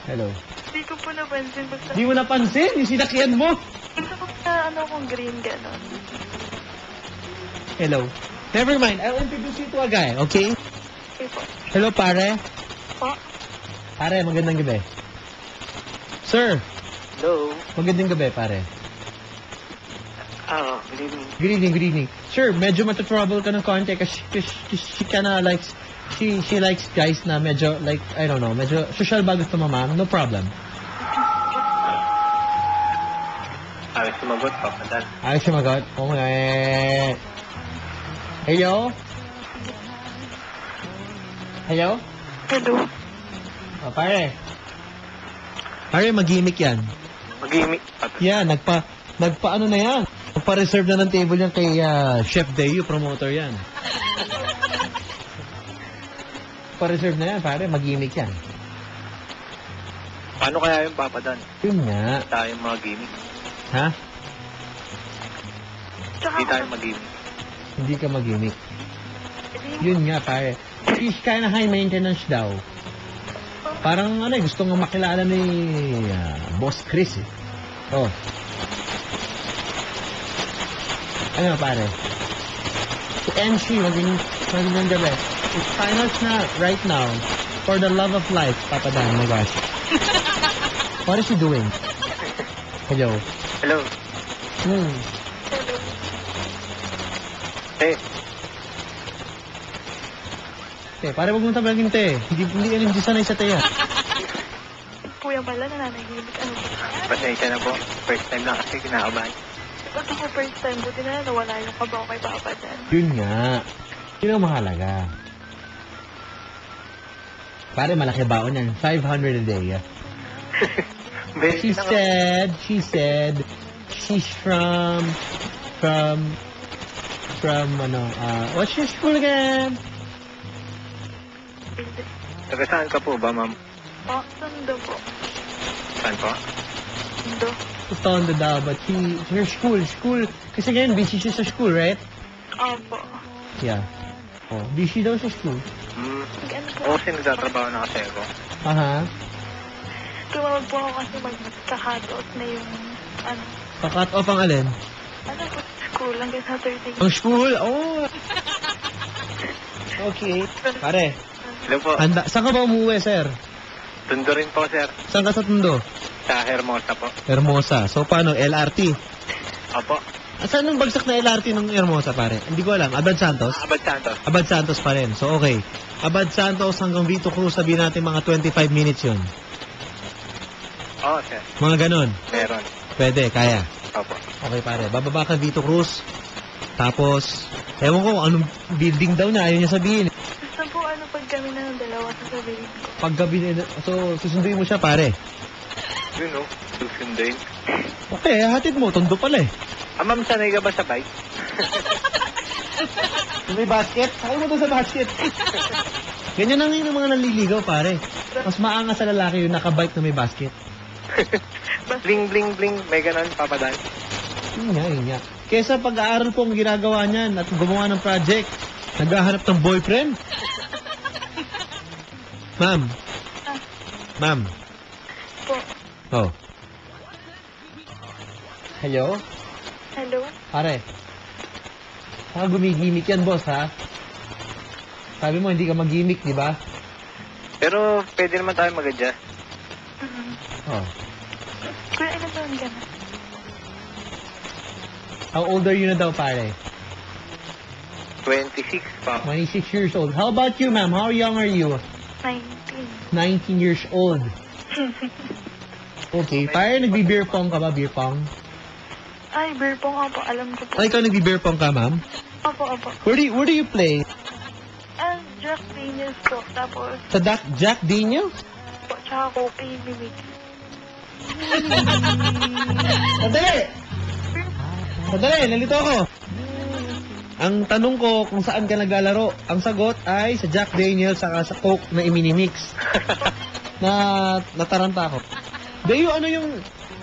Speaker 1: Hello?
Speaker 2: Hindi ko po napansin. Basta,
Speaker 1: Di mo napansin? Yung sinakyan mo.
Speaker 2: gusto ko na kung green gano'n.
Speaker 1: Hello? Never mind. I'll introduce you to a guy, okay?
Speaker 2: Okay po.
Speaker 1: Hello, pare.
Speaker 2: Po?
Speaker 1: Pare, magandang gabi. Sir,
Speaker 3: Hello.
Speaker 1: magandang gabi, pare.
Speaker 3: Good evening.
Speaker 1: Good evening. Sir, medyo matatrouble ka ng konti kasi she kinda likes, she likes guys na medyo, like, I don't know, medyo social ba gusto mo, ma'am? No problem.
Speaker 3: Ayos sumagot, papadan.
Speaker 1: Ayos sumagot. Okay. Hello? Hello?
Speaker 2: Hello?
Speaker 1: Oh, pare. Pare, mag-gimmick yan.
Speaker 3: Mag-imik.
Speaker 1: Yan, nagpa-ano na yan. Nagpa-reserve na ng table yan kay Chef Deo, promoter yan. Pa-reserve na yan, pare. Mag-gimmick yan.
Speaker 3: Paano kaya yung papadan?
Speaker 1: Yun nga.
Speaker 3: Tayong mga gimmick.
Speaker 1: Ha?
Speaker 2: Tsaka
Speaker 3: Hindi tayo mag-gimmick.
Speaker 1: Hindi ka mag-gimmick. Yun nga, pare. She's kinda high maintenance daw. Parang ano gusto nga makilala ni Boss Chris eh. Oh. Ano pare? Si NC, magandang gabi. It's finals na right now. For the love of life, Papa Dan, my gosh. What is he doing? Hello.
Speaker 3: Hello. Hey,
Speaker 1: Pare, wag mong tabagin, te. Hindi sanay sa teya.
Speaker 2: kuya pala nananahimik. Ano ba?
Speaker 3: pasensya na po. First time lang kasi kinakabahan.
Speaker 2: Ba't ako first time? Buti na nawala yung kabaw kay Papa dyan.
Speaker 1: Yun nga. Yun ang mahalaga. Pare, malaki baon yan. 500 a day.
Speaker 3: Best na nga.
Speaker 1: She said, she's from, what's your school again?
Speaker 3: Taga saan ka po ba, ma'am?
Speaker 2: Po, sando po.
Speaker 3: Saan po?
Speaker 2: Mundo.
Speaker 1: Tondo daw, but her school. Kasi ngayon, busy siya sa school, right?
Speaker 2: Opo.
Speaker 1: Yeah. Oh, busy daw sa school.
Speaker 2: Ano po?
Speaker 3: Oo, kasi nagtatrabaho na kasi ako.
Speaker 1: Aha.
Speaker 2: Tumawag po ako kasi magka-cut-out na yung, ano,
Speaker 1: Pa-cut off ang alin?
Speaker 2: ano po, school hanggang Saturday.
Speaker 1: Ang school? Oh! Okay. Pare,
Speaker 3: Hello po.
Speaker 1: saan ka ba umuwi, sir?
Speaker 3: Tundo rin po, sir.
Speaker 1: Saan ka sa Tondo?
Speaker 3: Sa Hermosa po.
Speaker 1: Hermosa. So, paano? LRT?
Speaker 3: Opo.
Speaker 1: Saan yung bagsak na LRT ng Hermosa, pare? Hindi ko alam. Abad Santos?
Speaker 3: Abad Santos.
Speaker 1: Abad Santos pa rin. So, okay. Abad Santos hanggang Vito Cruz, sabihin natin mga 25 minutes yun.
Speaker 3: Oo, sir.
Speaker 1: Mga ganon.
Speaker 3: Meron.
Speaker 1: Pwede, kaya.
Speaker 3: Opo.
Speaker 1: Okay, pare. Bababa ka Vito Cruz. Tapos, ewan ko, anong building daw na, ayaw niya sabihin.
Speaker 2: Basta po, ano, pag kami na ng dalawa, sasabihin ko.
Speaker 1: Paggabi na, so, susunduin mo siya, pare.
Speaker 3: Yun, no? Susunduin.
Speaker 1: Okay, hatid mo. Tondo pala eh.
Speaker 3: Ah, ma'am, sanay ka ba sa bike?
Speaker 1: Kung may basket, sakay mo doon sa basket. Ganyan lang yun ang mga naliligaw, pare. Mas maangas sa lalaki yung nakabike na may basket.
Speaker 3: Bling, bling, bling. May ganun, papadan.
Speaker 1: Yun nga. Kesa pag-aaral po ang ginagawa niyan at gumawa ng project, naghahanap ng boyfriend. Ma'am. Ma'am.
Speaker 2: Po.
Speaker 1: Oh. Hello?
Speaker 2: Hello?
Speaker 1: Pare. Saka gumigimik yan, boss, ha? Sabi mo, hindi ka mag-gimik, di ba?
Speaker 3: Pero, pwede naman tayo mag-adjust.
Speaker 1: Oh.
Speaker 2: Kuya, ilan taon ka na?
Speaker 1: How old are you na daw, pare?
Speaker 3: 26 pa.
Speaker 1: 26 years old. How about you, ma'am? How young are you?
Speaker 2: 19.
Speaker 1: 19 years old. Okay. Pare, nagbi-beer pong ka ba? Beer pong?
Speaker 2: Ay, beer pong ako. Alam ko po.
Speaker 1: Ay, ikaw nagbi-beer pong ka, ma'am?
Speaker 2: Opo.
Speaker 1: Where do you play?
Speaker 2: Jack Daniels po. Tapos,
Speaker 1: Sa Jack Daniels?
Speaker 2: po, tsaka Coffee Mimik.
Speaker 1: Sadali, nalito ako. Ang tanong ko kung saan ka naglalaro, ang sagot ay sa Jack Daniels saka sa Coke na iminimix. Nataranta ako. Dayo, ano yung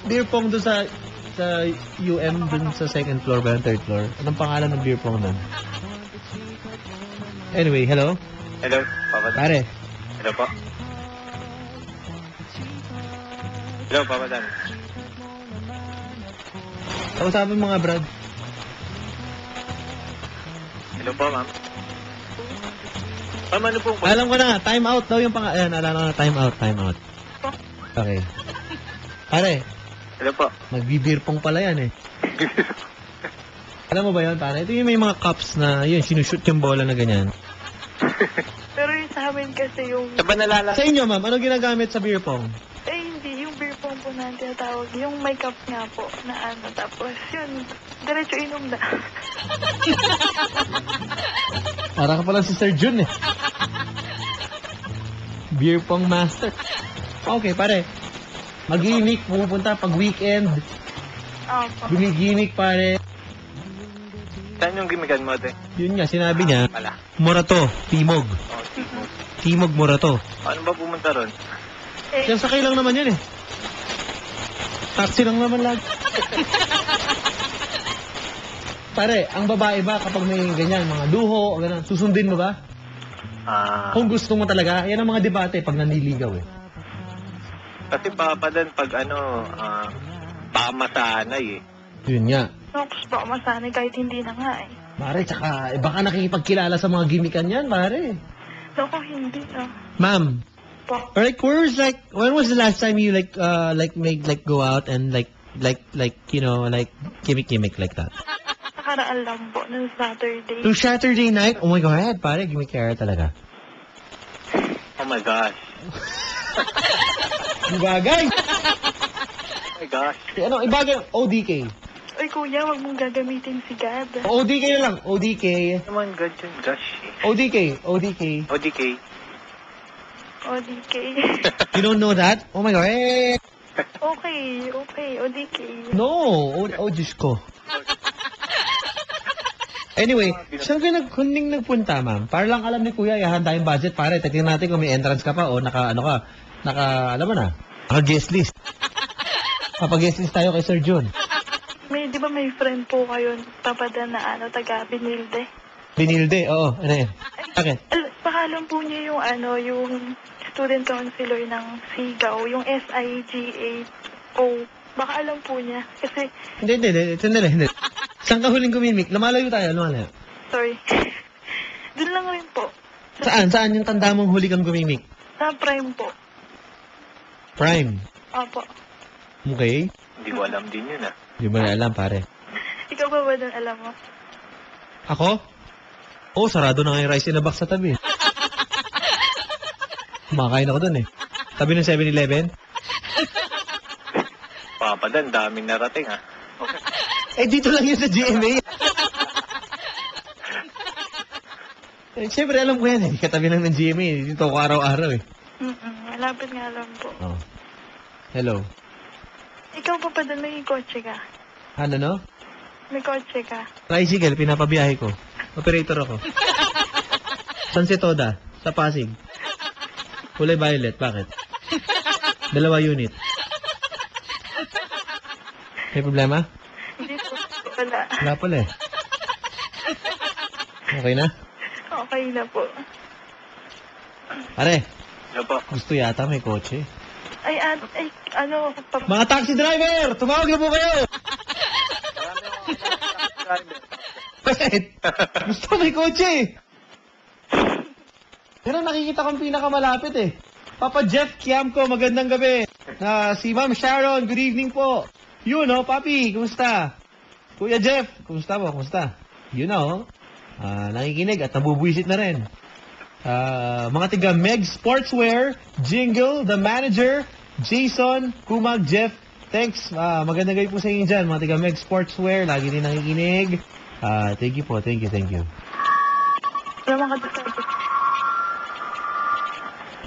Speaker 1: beer pong doon sa UM doon sa second floor ba, third floor? Anong pangalan ng beer pong doon? Anyway, hello?
Speaker 3: Hello, papadan.
Speaker 1: Pare,
Speaker 3: Hello po. Hello, papadan.
Speaker 1: kausapin mo nga, Brad.
Speaker 3: Hello po, ma'am. Ma'am, ano po?
Speaker 1: Alam ko na, time out daw yung pangalan. Ayan, alam ko na, time out. Okay. Pare,
Speaker 3: Hello po.
Speaker 1: magbi-beer pong pala yan eh. Alam mo ba yun, pare? Ito yung may mga cups na, yun, sinushoot yung bola na ganyan.
Speaker 2: Pero yung sa amin kasi yung...
Speaker 3: Sa ba nalala?
Speaker 1: Sa inyo, ma'am, ano ginagamit sa beer pong?
Speaker 2: Eh, hindi. Yung beer pong po na tinatawag. Yung may cup nga po na ano. Tapos yun, diretso inom na.
Speaker 1: Para ka pala si Sir Jun eh. Beer pong master. Okay, pare. Mag-gimmick, pumupunta pag weekend.
Speaker 2: Opo.
Speaker 1: Gumigimik, pare.
Speaker 3: Saan yung gimigan mo, te?
Speaker 1: Yun nga, sinabi niya,
Speaker 3: Pala.
Speaker 1: Morato, Timog.
Speaker 3: Oh, Timog.
Speaker 1: Timog, Morato.
Speaker 3: Paano ba pumunta ron?
Speaker 2: Eh,
Speaker 1: Yan sakay lang naman yan eh. Taxi lang naman lang. Pare, ang babae ba kapag may ganyan, mga luho, ganyan, susundin mo ba? Kung gusto mo talaga, yan ang mga debate pag nanliligaw eh.
Speaker 3: Kasi papadan pag ano, baka masanay eh.
Speaker 1: Yun nga.
Speaker 2: Nox, baka masanay kahit hindi na nga eh.
Speaker 1: Pare, tsaka baka nakikipagkilala sa mga gimikan yan, pare.
Speaker 2: Naku, hindi na.
Speaker 1: Ma'am,
Speaker 2: Po.
Speaker 1: or like, when was the last time you go out and you know, like, gimmick like that?
Speaker 2: Nakaraan lang po, ng Saturday.
Speaker 1: Nung Saturday night, oh my God, pare, gimmick talaga.
Speaker 3: Oh my gosh.
Speaker 1: Ibagay!
Speaker 3: Oh my gosh.
Speaker 1: Ano, ibagay, ODK.
Speaker 2: Uy, kuya, wag mong gagamitin si God.
Speaker 1: ODK na lang, ODK.
Speaker 3: Naman God yun, gosh eh.
Speaker 1: ODK.
Speaker 3: ODK.
Speaker 2: ODK.
Speaker 1: You don't know that? Oh my God, eh.
Speaker 2: Okay, ODK.
Speaker 1: No, Diyos ko. Anyway, saan ka nagpunta, ma'am? Para lang alam ni Kuya, yahan tayong budget, pare. Tignan natin kung may entrance ka pa o naka guest list. Papag-guest tayo kay Sir Jun.
Speaker 2: Di ba may friend po kayo, papadan na taga Binilde?
Speaker 1: Binilde, oo. Ano yan? Bakit?
Speaker 2: Baka alam po niya yung yung student counselor ng Sigaw, yung SIGAO. Baka alam po niya. Kasi,
Speaker 1: Hindi. Saan ka huling gumimik? Lumalayo tayo, lumalayo.
Speaker 2: sorry. Doon lang rin po.
Speaker 1: Saan yung tanda mong huli kang gumimik?
Speaker 2: Sa Prime po.
Speaker 1: Prime.
Speaker 2: Opo.
Speaker 1: Okay.
Speaker 3: Hindi ko alam din yun, ah.
Speaker 1: Hindi mo na alam, pare.
Speaker 2: Ikaw ba doon alam mo?
Speaker 1: Ako? Oo, sarado na nga yung rice in a box sa tabi. Kumakain ako dun eh. Tabi ng 7-Eleven?
Speaker 3: Papadan, daming narating, ah.
Speaker 1: Eh, dito lang yun sa GMA. Eh, siyempre, alam ko yan eh. Katabi lang ng GMA. Dito ako araw-araw eh.
Speaker 2: Malapit nga lang po.
Speaker 1: Oh. Hello.
Speaker 2: Ikaw pa doon, may kotse ka.
Speaker 1: Ano no?
Speaker 2: May kotse ka.
Speaker 1: Tricycle, pinapabiyahe ko. Operator ako. San si Toda? Sa Pasig. Kulay violet. Bakit? 2 unit. May problema?
Speaker 2: Hindi po. Wala.
Speaker 1: Wala pala eh. Okay na?
Speaker 2: Okay na po.
Speaker 1: Pare,
Speaker 3: Ano po?
Speaker 1: gusto yata may kotse. Mga taxi driver! Tumawag na po kayo! Bakit? Gusto may kotse. Pero nakikita kong pinakamalapit eh. Papa Jeff Kiamco, magandang gabi. Si Ma'am Sharon, good evening po. Yun oh, papi, kumusta? Kuya Jeff, kumusta po? Kumusta? Yun oh. Nakikinig at nabubwisit na rin. Mga tiga Meg Sportswear, Jingle, The Manager, Jason, Kumag, Jeff, thanks. Magandang gabi po sa inyo dyan. Mga tiga Meg Sportswear, lagi din nakikinig. Thank you po, thank you.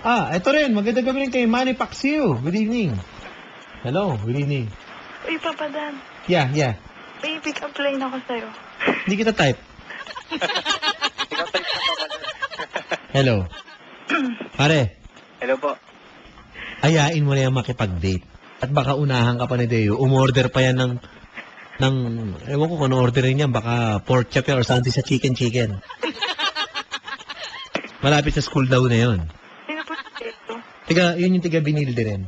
Speaker 1: Ito rin, magandang gabi rin kay Manny Paxiu. Good evening. Hello, good evening.
Speaker 2: Uy, Papadan.
Speaker 1: Yeah.
Speaker 2: May pick up line ako sa'yo.
Speaker 1: Hindi kita type. Hello. Pare,
Speaker 3: Hello po.
Speaker 1: ayain mo na yung makipag-date. At baka unahan ka pa ni Deo. Umorder pa yan ng ewan ko kung ano orderin niya. Baka pork chop yan or something sa chicken. Malapit sa school daw na yun.
Speaker 2: Sino po ito?
Speaker 1: Yun yung tiga Binilde rin.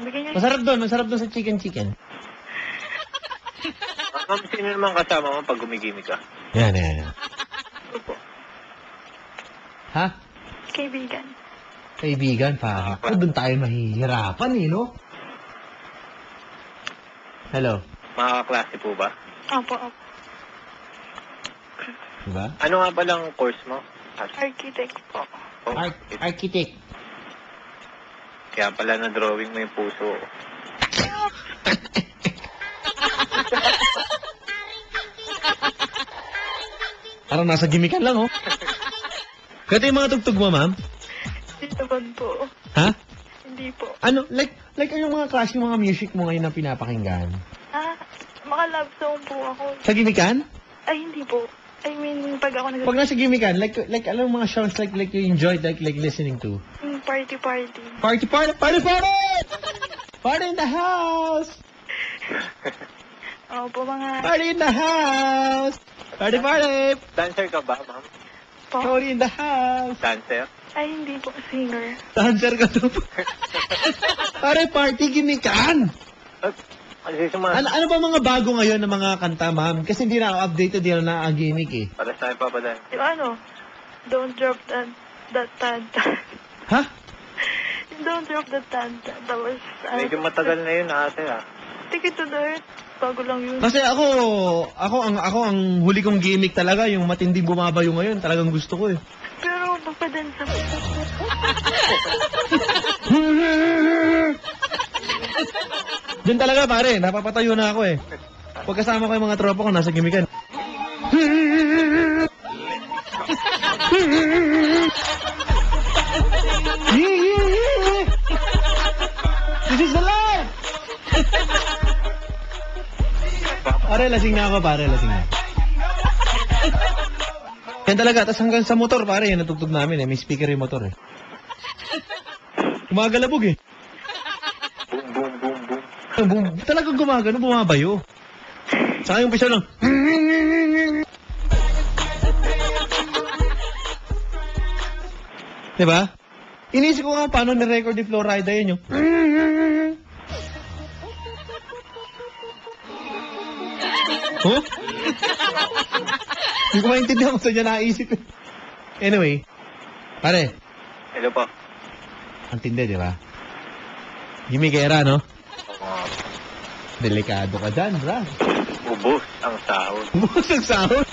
Speaker 2: Bigyan niyo.
Speaker 1: Masarap doon sa chicken.
Speaker 3: Ma'am, sino naman kasama mo pag gumigimik ka?
Speaker 1: Yan.
Speaker 2: Opo.
Speaker 1: Ha?
Speaker 2: Kaibigan.
Speaker 1: Kaibigan, pa. Doon tayo mahihirapan eh, no? Hello.
Speaker 3: Mga kaklase po ba?
Speaker 2: Opo.
Speaker 3: Ano
Speaker 1: Diba?
Speaker 3: nga palang course mo?
Speaker 2: Architect po.
Speaker 3: Oh,
Speaker 1: Architect.
Speaker 3: Kaya pala na-drawing mo yung puso.
Speaker 1: Parang nasa gimikan lang, oh. Kaya yung mga tugtog mo, ma'am?
Speaker 2: Hindi naman po.
Speaker 1: Ha?
Speaker 2: Hindi po.
Speaker 1: Ano, like yung mga klase yung mga music mo ngayon na pinapakinggan?
Speaker 2: Mga love song po ako.
Speaker 1: Sa gimikan?
Speaker 2: Ay, hindi po. I mean, pag ako
Speaker 1: Pag nasa gimikan, like alam mga songs like you enjoyed like listening to?
Speaker 2: Party.
Speaker 1: Party! Party in the house!
Speaker 2: Opo, mga...
Speaker 1: Party in the house! Party!
Speaker 3: Dancer ka ba, ma'am?
Speaker 2: Po.
Speaker 1: Party in the house!
Speaker 3: Dancer?
Speaker 2: Ay, hindi po. Singer.
Speaker 1: Dancer ka to. Pare, party gimikan!
Speaker 3: Kasi sa mga...
Speaker 1: Ano ba mga bago ngayon na mga kanta, ma'am? Kasi hindi na ako updated, hindi na gimmick eh.
Speaker 3: Para sa akin, Papadan.
Speaker 2: Yung don't drop that tan-tan.
Speaker 1: Ha?
Speaker 2: Don't drop that tan-tan. Tapos,
Speaker 3: Medyo matagal na yun, ate, ah.
Speaker 2: Ticket to the Earth. Bago lang yun.
Speaker 1: Kasi ako ang huli kong gimmick talaga, yung matinding bumabayo ngayon, talagang gusto ko eh.
Speaker 2: Pero, Papadan sa...
Speaker 1: Diyan talaga pare, napapatayo na ako eh. Pag kasama ko yung mga tropa ko, nasa gimikan. This is the life! Pare, lasing na ako pare, lasing na. Yan talaga, tas hanggang sa motor pare, yan natugtog namin eh. May speaker yung motor eh. Umagalabog eh.
Speaker 3: Boom, boom, boom, boom.
Speaker 1: Talagang gumagano, bumabayo. Saka yung umpisa lang. Diba? Inisip ko nga paano ni-record ni Florida yun yung... Huh? Hindi ko maintindihan kung saan niya naisip. Anyway, pare,
Speaker 3: Hello po.
Speaker 1: ang tindi, di ba? Jimmy Guerra, no?
Speaker 3: Uh,
Speaker 1: Delikado ka dyan, bra.
Speaker 3: ubos ang sahod.
Speaker 1: Bukas ang sahod.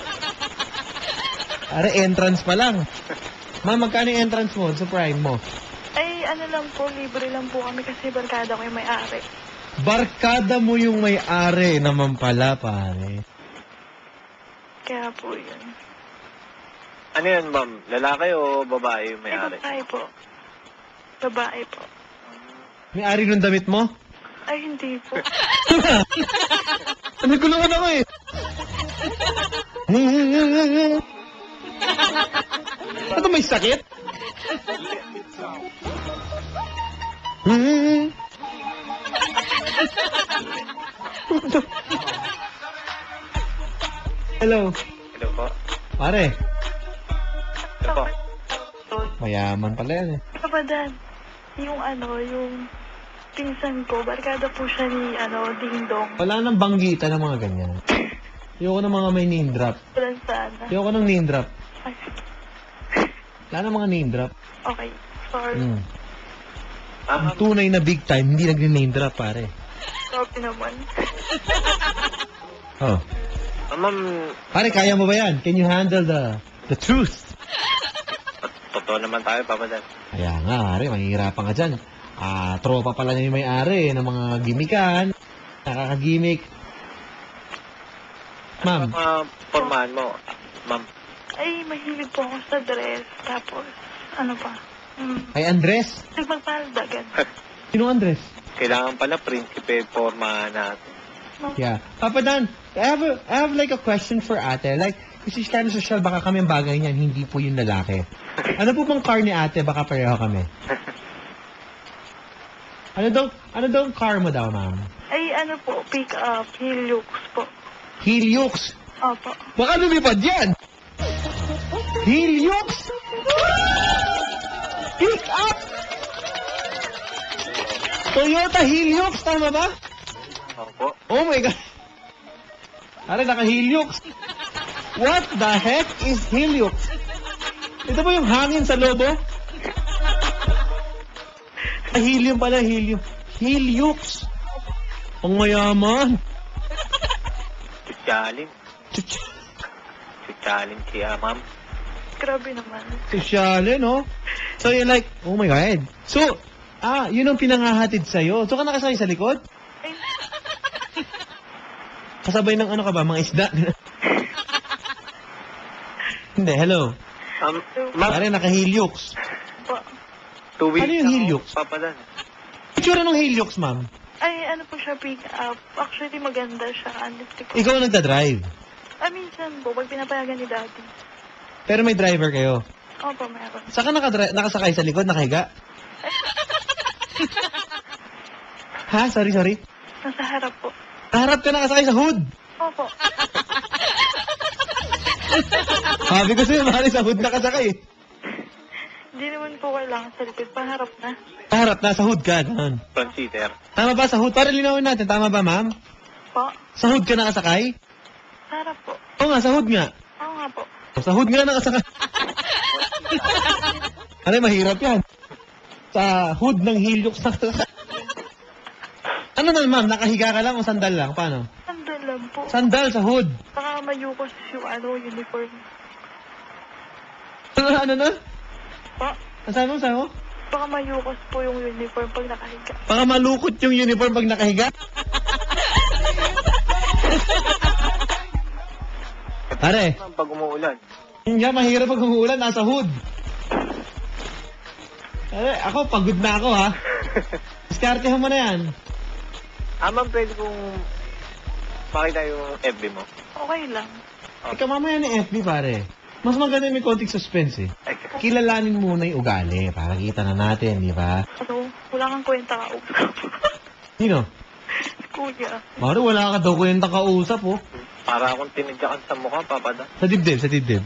Speaker 1: Pare, entrance pa lang. Ma'am, magkano yung entrance mo sa prime mo?
Speaker 2: Ay, ano lang po, libre lang po kami kasi barkada ko yung may-ari.
Speaker 1: Barkada mo yung may-ari naman pala, pare.
Speaker 2: Kaya po yun.
Speaker 3: Ano yun, ma'am? Lalaki o babae yung
Speaker 2: Ay,
Speaker 3: may-ari?
Speaker 2: babae po. Babae po.
Speaker 1: May-ari ng damit mo?
Speaker 2: Ay, hindi po.
Speaker 1: Nagulungan ako eh. Ano, may sakit? Hello.
Speaker 3: Hello po.
Speaker 1: Pare,
Speaker 3: Hello po.
Speaker 1: mayaman pala yan eh.
Speaker 2: Kapadan, yung pinsan ko, barkada po siya ni, Ding Dong.
Speaker 1: Wala nang banggitan ng mga ganyan. Ayoko ng mga may name drop.
Speaker 2: Walang sana.
Speaker 1: Ayoko ng name drop.
Speaker 2: Ay,
Speaker 1: Wala nang mga name drop.
Speaker 2: okay, sorry.
Speaker 1: Ang tunay na big time, hindi nag-name drop, pare.
Speaker 2: Sorry naman.
Speaker 1: Oh.
Speaker 3: Ma'am,
Speaker 1: Pare, kaya mo ba yan? Can you handle the truth?
Speaker 3: totoo naman tayo, Papa Dan.
Speaker 1: Kaya nga, pare, mahihirapan ka dyan. Tropa pala niya yung may-ari ng mga gimikan. Nakakagimik. Ma'am,
Speaker 3: Mga formahan mo, ma'am.
Speaker 2: Ay, mahilig po ako sa dress. Tapos, ano pa?
Speaker 1: ay Andres?
Speaker 2: Nagpagpalda, ganun.
Speaker 1: Sino Andres?
Speaker 3: Kailangan pala prinsipe formahan natin.
Speaker 1: Yeah. Papa Dan, I have like a question for ate. Like, kasi kind of social, baka kami ang bagay niyan, hindi po yung lalaki. Ano po bang car ni ate? Baka pareho kami. Ano daw ang car mo daw, ma'am?
Speaker 2: Ay, ano po, pick up, Hilux po.
Speaker 1: Hilux.
Speaker 2: Opo.
Speaker 1: Baka lumipad yan! Hilux! Pick up! Toyota Hilux, tama ba?
Speaker 3: Opo.
Speaker 1: Oh my God! Pare, naka-Hilux. What the heck is Hilux? Ito ba yung hangin sa lobo? Helium pala, helium. Hilux. Ang mayaman.
Speaker 3: Challenge. Challenge siya, ma'am.
Speaker 2: Grabe naman.
Speaker 1: Sosyale, no? So, you're like, oh my God. So, yun ang pinangahatid sa'yo. So, ka nakasakay sa likod?
Speaker 2: Ay,
Speaker 1: Kasabay ng ano ka ba, mga isda? Hindi, hello.
Speaker 3: Ma'am,
Speaker 1: Pare, naka-Hilux.
Speaker 2: po.
Speaker 3: 2 weeks
Speaker 1: Ano yung
Speaker 3: na
Speaker 1: Hilux?
Speaker 3: ako, Papa Dan.
Speaker 1: Itsura ng Hilux, ma'am.
Speaker 2: Ay, ano po siya, pick up. Actually, maganda siya. Antik ko.
Speaker 1: Ikaw ang nagda-drive.
Speaker 2: Minsan po, pag pinapayagan ni Daddy.
Speaker 1: Pero may driver kayo.
Speaker 2: Opo, meron.
Speaker 1: Saka nakasakay sa likod, nakahiga? Ha? Sorry.
Speaker 2: Nasa harap po.
Speaker 1: Harap ka nakasakay sa hood.
Speaker 2: Opo.
Speaker 1: Sabi ko sa'yo, mahali sa hood nakasakay.
Speaker 2: Hindi naman po kailangan sa likod. Paharap na.
Speaker 1: Harap, nasa hood ka. Ganun.
Speaker 3: Front seater.
Speaker 1: Tama ba sa hood? Para linawin natin. Tama ba, ma'am?
Speaker 2: Po.
Speaker 1: Sa hood ka nakasakay?
Speaker 2: Sa harap po.
Speaker 1: Oo nga, sa hood nga.
Speaker 2: Oo nga po.
Speaker 1: Sa hood nga nakasakay. Ano, mahirap yan. Sa hood ng Hilux nakasakay. Ano na, ma'am? Nakahiga ka lang o sandal lang? Paano?
Speaker 2: Sandal lang po.
Speaker 1: Sandal sa hood.
Speaker 2: Baka mayukos yung uniform.
Speaker 1: Ano na?
Speaker 2: Po.
Speaker 1: Saan mo?
Speaker 2: Baka mayukos po yung uniform pag nakahiga.
Speaker 1: Baka malukot yung uniform pag nakahiga. Pare,
Speaker 3: Ma'am, pag umuulan.
Speaker 1: hindi mahirap pag umuulan, nasa hood. Pare, ako, pagod na ako, ha? Diskartehan mo na yan.
Speaker 3: Ma'am, pwede kong makita yung FB mo.
Speaker 2: Okay lang.
Speaker 1: Ikaw mamaya ni FB, pare. Mas maganda may konting suspense, eh.
Speaker 3: Ay,
Speaker 1: Kilalanin muna yung ugali, para kita na natin, di ba?
Speaker 2: Ano, wala kang kwenta ka.
Speaker 1: Sino?
Speaker 2: Kuya.
Speaker 1: Pare, wala ka daw kwenta kausap, oh.
Speaker 3: Para akong tinidyakan sa mukha, Papa Dan.
Speaker 1: Sa dibdib, sa dibdib.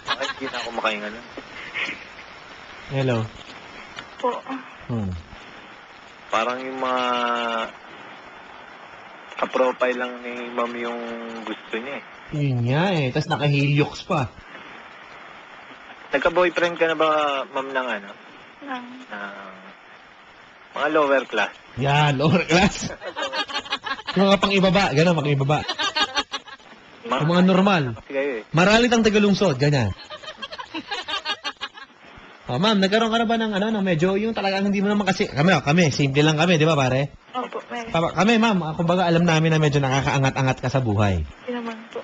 Speaker 3: Bakit hindi na ako makahinga nun?
Speaker 1: Hello.
Speaker 2: Po.
Speaker 3: Parang yung mga ka-profile lang ni Ma'am yung gusto niya eh.
Speaker 1: Yun nga eh. Tapos naka-heliox pa.
Speaker 3: Nagka-boyfriend ka na ba, Ma'am, ng ano?
Speaker 2: Nang...
Speaker 3: Ng mga lower class?
Speaker 1: Yan, lower class. Yung mga pang-ibaba, gano'n, pang-ibaba. Yung mga normal.
Speaker 3: Kasi kayo eh.
Speaker 1: Maralit ang tagalungsod, ganyan. Oh, ma'am, nagkaroon ka na ba ng ng medyo yung talagang hindi mo naman kasi kami, simple lang kami, di ba pare?
Speaker 2: Opo, may.
Speaker 1: Kami, ma'am, kumbaga alam namin na medyo nakakaangat-angat ka sa buhay.
Speaker 2: Hindi naman po.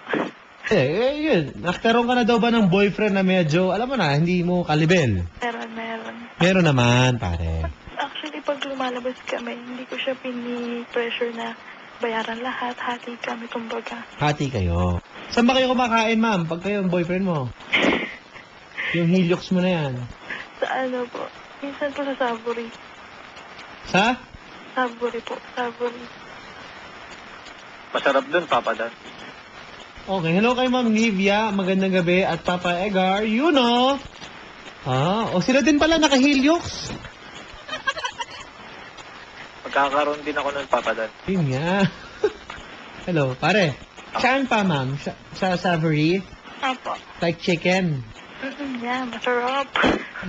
Speaker 1: Yun. Nakakaroon ka na daw ba ng boyfriend na medyo, alam mo na, hindi mo kalibel?
Speaker 2: Meron.
Speaker 1: Meron naman, pare.
Speaker 2: Actually, pag lumalabas kami, hindi ko siya pini-pressure na bayaran lahat. Hati kami, kumbaga.
Speaker 1: Hati kayo. Saan ba kayo kumakain, ma'am, pag kayo ang boyfriend mo? Yung heliox mo na yan.
Speaker 2: Sa ano po? Minsan po sa Savory.
Speaker 1: Sa?
Speaker 2: Savory po. Savory.
Speaker 3: Masarap dun, Papa Dan.
Speaker 1: Okay, hello kay Ma'am Nivia. Magandang gabi. At Papa Edgar, you know. Sila din pala naka-heliox.
Speaker 3: Magkakaroon din ako nun, Papa Dan.
Speaker 1: Yun nga. Hello, pare. Saan pa, ma'am? Sa Savory?
Speaker 2: Apo.
Speaker 1: Like chicken?
Speaker 2: Yeah, masarap.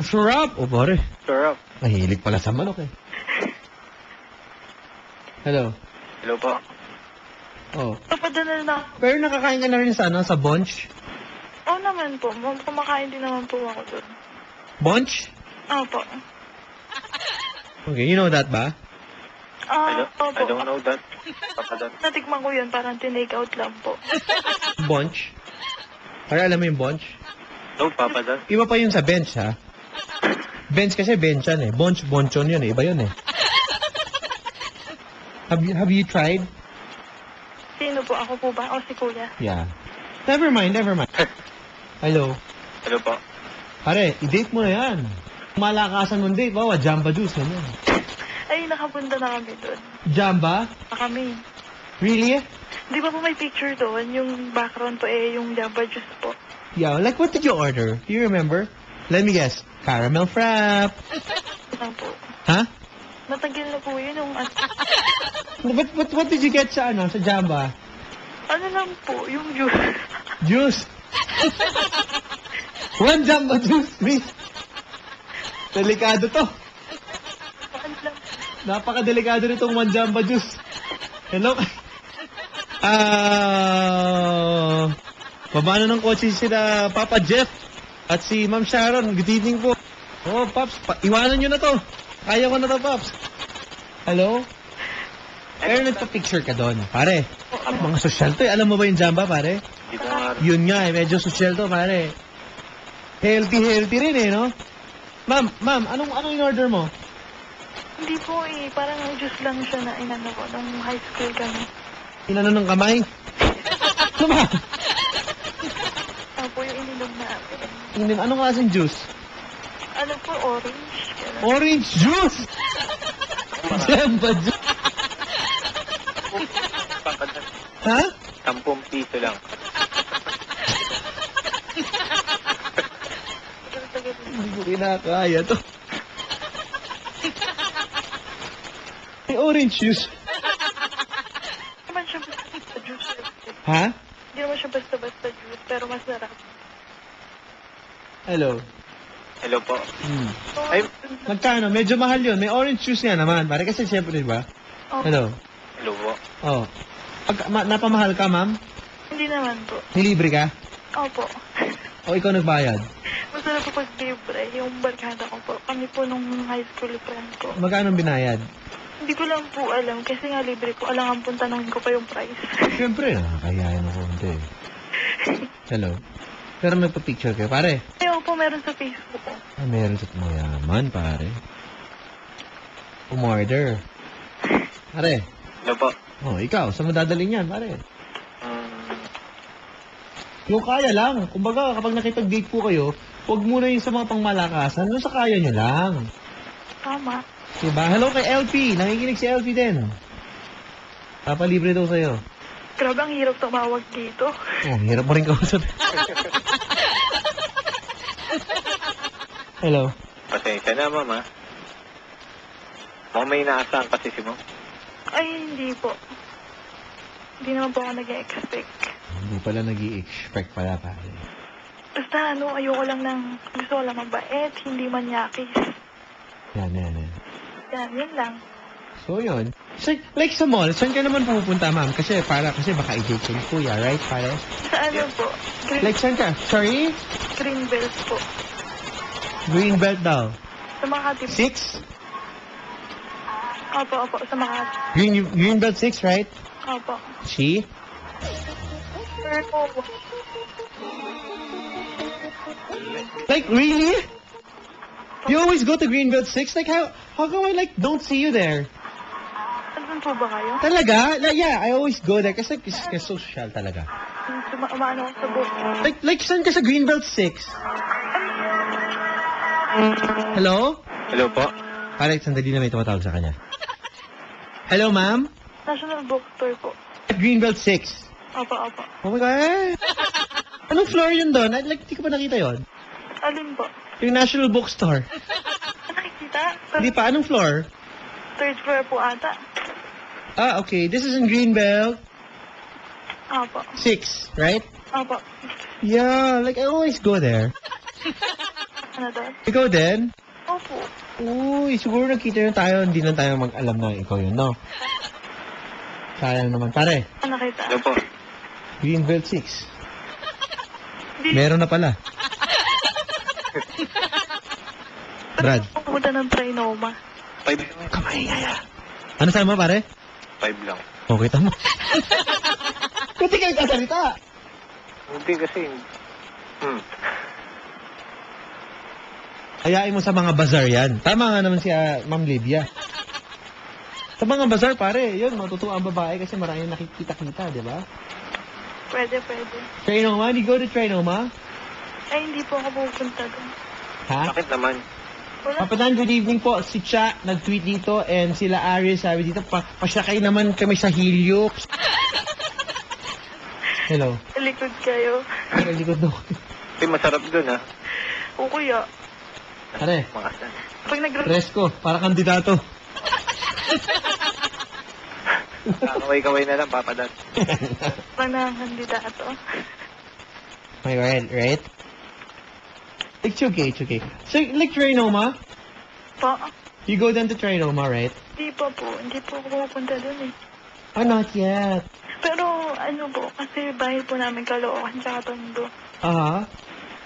Speaker 1: Sarap. O, pare.
Speaker 3: Sarap.
Speaker 1: Mahilig pala sa manok eh. Hello.
Speaker 3: Hello po.
Speaker 1: Oh.
Speaker 2: Papadala na.
Speaker 1: Pero nakakain ka na rin sa bunch?
Speaker 2: Oo naman po. Kumakain din naman po ako doon.
Speaker 1: Bunch?
Speaker 2: Apo.
Speaker 1: Okay, you know that ba?
Speaker 3: I
Speaker 2: Opo.
Speaker 3: don't know that, Papa Dan.
Speaker 2: Natikman ko yun, parang tinake out lang po.
Speaker 1: Bunch? Para alam mo yung bunch?
Speaker 3: No, Papa Dan.
Speaker 1: Iba pa yun sa bench, ha? Bench kasi benchan eh. Bonchon yun eh. Iba yun eh. Have you tried?
Speaker 2: Sino po? Ako po ba? O si Kuya?
Speaker 1: Yeah. Never mind. Hello.
Speaker 3: Hello po.
Speaker 1: Pare, i-date mo na yan. Malakasan mong date, bawa, Jamba Juice, ganyan.
Speaker 2: Ay, nakapunta na kami doon.
Speaker 1: Jamba?
Speaker 2: Na kami.
Speaker 1: Really?
Speaker 2: Di ba po may picture doon? Yung background po yung Jamba Juice po.
Speaker 1: Yeah, like what did you order? Do you remember? Let me guess. Caramel frap.
Speaker 2: Lang po.
Speaker 1: Huh?
Speaker 2: Matagal na po yun yung
Speaker 1: What did you get sa Jamba?
Speaker 2: ano lang po, yung juice.
Speaker 1: Juice. One Jamba Juice, please. Delikado to.
Speaker 2: Ano lang.
Speaker 1: Napaka-delikado nitong One Jamba Juice. Hello? Paano ng kotse sila Papa Jeff at si Ma'am Sharon. Good evening po. Oh, Pops, iwanan nyo na to. Kaya ko na to, Pops. Hello? Pero nagpa-picture ka doon. Pare, mga social to eh. Alam mo ba yung Jamba, pare?
Speaker 3: Hindi ko nga.
Speaker 1: Yun nga eh, medyo social to, pare. Healthy rin eh, no? Ma'am, anong in-order mo?
Speaker 2: Hindi po parang juice lang siya na inano ko nung high school kami.
Speaker 1: Inano ng kamay? Ano ba?
Speaker 2: Ako yung ininom namin.
Speaker 1: Anong klaseng juice?
Speaker 2: Ano po, orange. Ganun.
Speaker 1: Orange juice! Jamba juice!
Speaker 3: Papa Dan.
Speaker 1: Ha?
Speaker 3: 10 piso lang.
Speaker 1: Hindi ko kinakaya to. May orange juice.
Speaker 2: Hindi naman siya basta juice.
Speaker 1: Ha?
Speaker 2: Hindi naman siya basta juice, pero masarap.
Speaker 1: Hello.
Speaker 3: Hello po.
Speaker 2: So,
Speaker 3: Ay,
Speaker 1: Magkano? Medyo mahal yun. May orange juice nga naman. Pare kasi siyempre, di ba? Hello.
Speaker 3: hello po.
Speaker 1: Oh. Napamahal ka, ma'am?
Speaker 2: Hindi naman po.
Speaker 1: Nilibre ka?
Speaker 2: Opo.
Speaker 1: O ikaw nagbayad?
Speaker 2: Masarap po pag libre. Yung barkada ko po. Kami po nung high school friend ko.
Speaker 1: Magkano binayad?
Speaker 2: Hindi ko lang po alam kasi nga libre po. Alangan po tanongin ko pa yung price.
Speaker 1: Siyempre, nakakayain ako. Hindi. Hello. Pero nagpa-picture kayo, pare.
Speaker 2: Ayaw po meron sa Facebook ko.
Speaker 1: Meron sa mayaman, pare. Umorder. Pare.
Speaker 3: Hello po.
Speaker 1: Oh, ikaw, saan mo dadalhin yan, pare?
Speaker 3: Um,
Speaker 1: Yung kaya lang. Kumbaga, kapag nakipag-date po kayo, huwag muna yung sa mga pangmalakasan. Yung sa kaya nyo lang.
Speaker 2: Tama.
Speaker 1: Diba? Hello kay LP. Nakikinig si LP din. Papalibre daw sa'yo.
Speaker 2: Grabe, ang hirap tumawag dito.
Speaker 1: Oh, hirap mo rin kausap. Hello.
Speaker 3: Pasensya na, ma'am, ha? Mukhang may inaasahan kasi si mo.
Speaker 2: Ay, hindi po. Hindi naman po ako nag-expect.
Speaker 1: Hindi pala nag-i-expect pala pare.
Speaker 2: Basta ayoko lang gusto ko lang mabait, hindi manyakis.
Speaker 1: Yan.
Speaker 2: Yan lang.
Speaker 1: So, yun. So, like sa mall, saan ka naman pupunta, ma'am? Kasi baka i-date yung kuya, right, pare?
Speaker 2: Sa po?
Speaker 1: Like, saan ka? Sorry?
Speaker 2: Green belt po.
Speaker 1: Green belt daw.
Speaker 2: Sa Makati.
Speaker 1: 6?
Speaker 2: Opo, sa Makati.
Speaker 1: Green belt 6, right?
Speaker 2: Opo.
Speaker 1: She?
Speaker 2: Pero,
Speaker 1: Like, really? You always go to Greenbelt 6? Like, how come I, like, don't see you there?
Speaker 2: saan po ba kayo?
Speaker 1: Talaga? Like, yeah, I always go there kasi social talaga.
Speaker 2: Umaano ako sa book.
Speaker 1: Like, saan ka sa Greenbelt 6? Hello?
Speaker 3: Hello po?
Speaker 1: Pare, sandali na may tumatawag sa kanya. Hello, ma'am?
Speaker 2: National Bookstore po.
Speaker 1: Greenbelt 6.
Speaker 2: Opo.
Speaker 1: Oh my God. Anong floor yun doon? Like, di ko pa nakita yon.
Speaker 2: Alin po?
Speaker 1: Yung National Bookstore.
Speaker 2: Nakikita?
Speaker 1: Hindi pa, anong floor?
Speaker 2: Third floor po ata.
Speaker 1: Ah, okay. This is in Greenbelt
Speaker 2: Opo.
Speaker 1: 6, right?
Speaker 2: Opo.
Speaker 1: Yeah, like, I always go there.
Speaker 2: Ano doon?
Speaker 1: Ikaw din?
Speaker 2: Opo.
Speaker 1: Uy, siguro nakita yun tayo, hindi lang tayo mag-alam na ikaw yun, no? Sayang naman. Pare,
Speaker 2: Ano nakita?
Speaker 3: Hello po?
Speaker 1: Greenbelt 6. Meron na pala. Brad.
Speaker 2: Pumunta ng Trinoma.
Speaker 3: 5 lang.
Speaker 1: Kamay nga. Ano sabi mo, pare?
Speaker 3: 5 lang.
Speaker 1: Okay, tama. Kuti kayo kasalita.
Speaker 3: Hindi kasi...
Speaker 1: Ayain mo sa mga bazaar yan. Tama nga naman si Ma'am Livia. Sa mga bazaar, pare, yun, matutuwa ang babae kasi maraming nakikita-kita, di ba?
Speaker 2: Pwede.
Speaker 1: Trinoma? Do you go to Trinoma?
Speaker 2: Ay, hindi po ako pupunta doon.
Speaker 1: Ha?
Speaker 3: Bakit naman?
Speaker 2: Wala.
Speaker 1: Kapitan, good evening po. Si Cha nag-tweet dito and sila Aries sabi dito, pasyakay naman kami sa Heliox. Hello.
Speaker 2: Likod kayo.
Speaker 1: Ay, likod daw.
Speaker 3: Kasi masarap dun, ha?
Speaker 2: O kuya,
Speaker 1: Pare,
Speaker 3: Makasan.
Speaker 2: pag
Speaker 1: presko, para kandidato.
Speaker 3: Kakaway-kaway na lang, papadat.
Speaker 2: ng kandidato.
Speaker 1: My God, right? It's okay. So, like Trinoma,
Speaker 2: Po?
Speaker 1: you go down to Trinoma, right?
Speaker 2: Hindi pa po. Hindi po ako pupunta doon eh.
Speaker 1: Oh, not yet.
Speaker 2: Pero ano po, kasi bahay po namin Caloocan tsaka Tondo.
Speaker 1: Ah,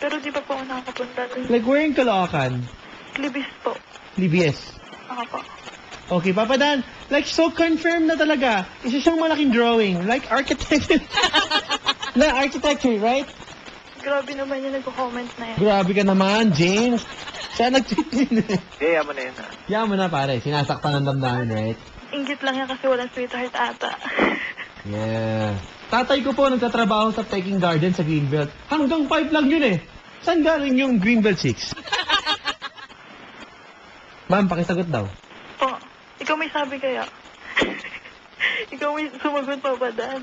Speaker 2: Pero di pa po ako nakapunta doon.
Speaker 1: like where in Caloocan?
Speaker 2: Libis po.
Speaker 1: Libis.
Speaker 2: Ako po.
Speaker 1: Okay, Papa Dan, like so confirmed na talaga. Isa siyang malaking drawing, like architecture. Na architecture, right?
Speaker 2: Grabe naman yung nagko-comment na yan.
Speaker 1: Grabe ka naman, James. Siya nag-tweet yun eh.
Speaker 3: Yaman na yun, ha?
Speaker 1: Yaman na pare, sinasaktan ng damdamin, right?
Speaker 2: Inggit lang yan kasi walang sweetheart ata.
Speaker 1: Yeah. Tatay ko po nagtatrabaho sa Peking Garden sa Greenbelt. Hanggang 5 lang yun eh. Saan galing yung Greenbelt 6? Ma'am, pakisagot daw.
Speaker 2: Po, ikaw may sabi kaya? Ikaw may sumagot pa ba, Dan?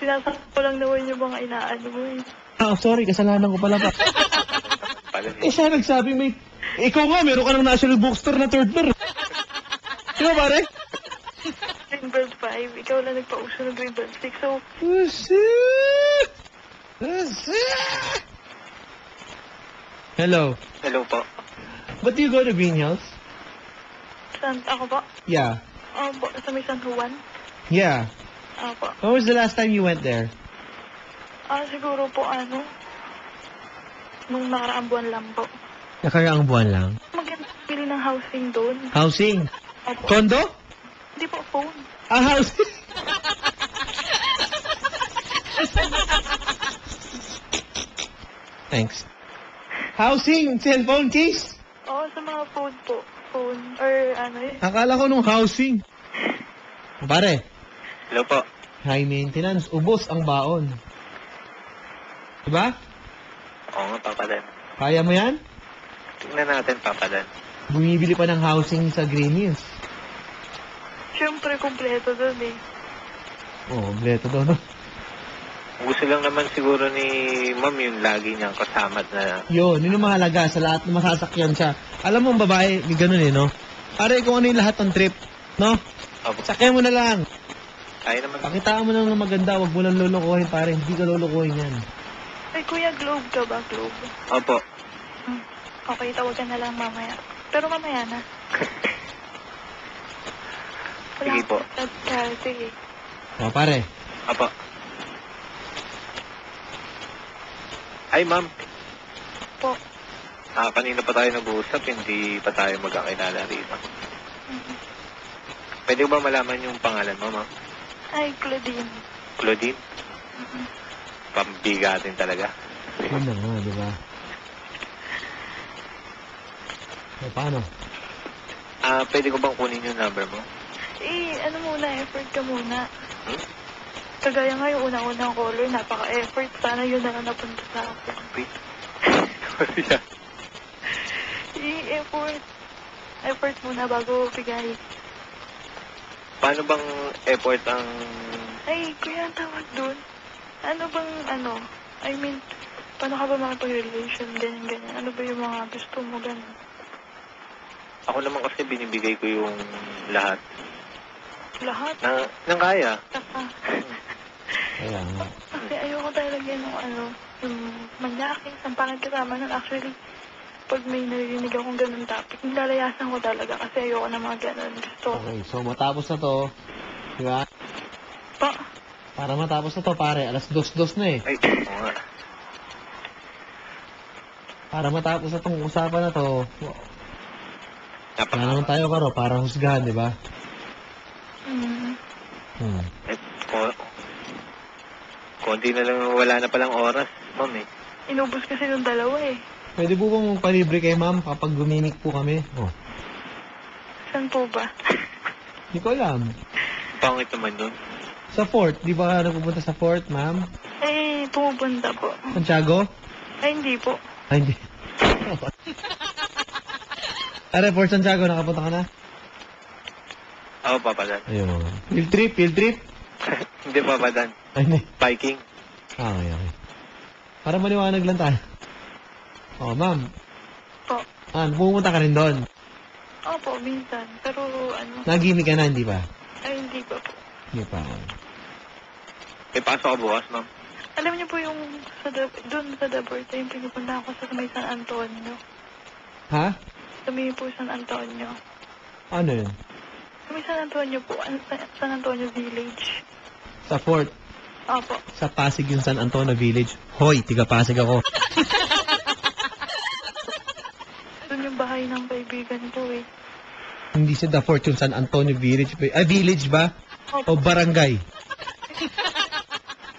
Speaker 2: Sinasakot ko lang naman yung mga inaano mo eh.
Speaker 1: Ah, sorry, kasalanan ko pala pa. Siya nagsabi may... Ikaw nga, meron ka ng National Bookstore na third floor. Di ba, pare?
Speaker 2: Greenbelt 5, ikaw lang nagpauso ng Greenbelt 6. So,
Speaker 1: Hello.
Speaker 3: Hello po.
Speaker 1: But do you go to Green Hills?
Speaker 2: ako po?
Speaker 1: Yeah.
Speaker 2: Po, sa may San Juan?
Speaker 1: Yeah.
Speaker 2: Po.
Speaker 1: When was the last time you went there?
Speaker 2: Siguro po nung nakaraang buwan lang po.
Speaker 1: Nakaraang buwan lang.
Speaker 2: Maganda pili ng housing doon.
Speaker 1: Housing?
Speaker 2: Opo.
Speaker 1: Condo?
Speaker 2: Hindi po, phone.
Speaker 1: Housing? Thanks. Housing? Cellphone case?
Speaker 2: Oo, sa mga phone po. Phone, or
Speaker 1: Akala ko nung housing. Pare,
Speaker 3: Hello po.
Speaker 1: high maintenance. Ubos ang baon. Diba?
Speaker 3: Oo nga, papadan.
Speaker 1: Kaya mo yan?
Speaker 3: Tingnan natin, papadan.
Speaker 1: Bumibili pa ng housing sa Green Hills.
Speaker 2: Siyempre, kumpleto dun eh.
Speaker 1: Oo, kompleto to, no?
Speaker 3: Gusto lang naman siguro ni ma'am yung lagi niyang kasama na...
Speaker 1: Yun yung mahalaga sa lahat na masasakyan siya. Alam mo, ang babae, may ganun eh, no? Pare, kung ano yung lahat ng trip, no?
Speaker 3: Opo.
Speaker 1: Sakyan mo na lang.
Speaker 3: Kaya naman.
Speaker 1: Pakitaan mo lang ng maganda, wag mo lang lulukuhin, pare. Hindi ka lulukuhin yan.
Speaker 2: Ay, kuya, globe ka ba? Globe.
Speaker 3: Opo.
Speaker 2: Okay, tawagan na lang mamaya. Pero mamaya na.
Speaker 3: Sige po.
Speaker 2: Sige.
Speaker 1: O, pare.
Speaker 3: Opo. Ay, ma'am.
Speaker 2: Po.
Speaker 3: Kanina pa tayo nag-uusap, hindi pa tayo magkakilala rito. Pwede ba malaman yung pangalan mo, ma'am?
Speaker 2: Ay, Claudine.
Speaker 3: Claudine? Pambigatin talaga.
Speaker 1: Yun na nga, di ba? O, paano?
Speaker 3: Pwede ko bang kunin yung number mo?
Speaker 2: Ano muna, effort ka muna. Kagaya nga yung unang-unang caller, napaka-effort. Sana yun na lang napunta sa akin.
Speaker 3: Wait. Sorry ah.
Speaker 2: Effort. Effort muna bago bigay.
Speaker 3: Paano bang effort ang...
Speaker 2: Ay, kuya, ang tawag dun. Ano bang, I mean, paano ka ba makipag-relation, ganyan. Ano ba yung mga gusto mo, ganyan?
Speaker 3: Ako naman kasi binibigay ko yung lahat.
Speaker 2: Lahat?
Speaker 3: Nang kaya.
Speaker 1: Kaya nga.
Speaker 2: Kasi ayoko talaga yung manyaking, ang pangit kasama nun. Actually, pag may narinig akong ganun topic, nilalayasan ko talaga kasi ayoko na mga ganun. Gusto.
Speaker 1: Okay, so matapos na to, di ba?
Speaker 2: Pa?
Speaker 1: Para matapos na to, pare, alas 2:02 na eh.
Speaker 3: Ay, oo nga.
Speaker 1: Para matapos na tong usapan na to, wala naman tayo karo, para husgahan, di ba?
Speaker 3: Eh, konti na lang, wala na palang oras, ma'am eh.
Speaker 2: Inubos kasi yung dalawa eh.
Speaker 1: Pwede po bang palibre kay ma'am kapag gumimik po kami? Oh,
Speaker 2: Saan po ba?
Speaker 1: hindi ko alam.
Speaker 3: Pangit naman dun.
Speaker 1: Sa Fort, di ba nagpupunta sa Fort, ma'am?
Speaker 2: Pumupunta po.
Speaker 1: Santiago?
Speaker 2: Ay, hindi po.
Speaker 1: Ay, hindi. Are, Fort Santiago, nakapunta ka na?
Speaker 3: Oo, papadan.
Speaker 1: Ayun. Field trip?
Speaker 3: Hindi papadan.
Speaker 1: Ay, hindi.
Speaker 3: Biking.
Speaker 1: Okay. Para maliwanag lang tayo. Oh, ma'am.
Speaker 2: Po.
Speaker 1: Pumunta ka rin doon.
Speaker 2: Opo, minsan. Pero
Speaker 1: Nagimik ka na, hindi ba?
Speaker 2: ay, hindi pa po.
Speaker 1: Hindi pa.
Speaker 3: May pasok ka bukas, ma'am.
Speaker 2: Alam niyo po yung doon sa Daborte, yung pinupunta ako sa may San Antonio.
Speaker 1: Ha?
Speaker 2: Sa may po San Antonio.
Speaker 1: Ano yun?
Speaker 2: Sa may San Antonio po, San Antonio Village.
Speaker 1: Sa Fort.
Speaker 2: Opo.
Speaker 1: Sa Pasig yung San Antonio Village. Hoy, tiga Pasig ako.
Speaker 2: Doon yung bahay ng kaibigan ko eh.
Speaker 1: Hindi siya The Fort yung San Antonio Village. Ay, village ba? O barangay?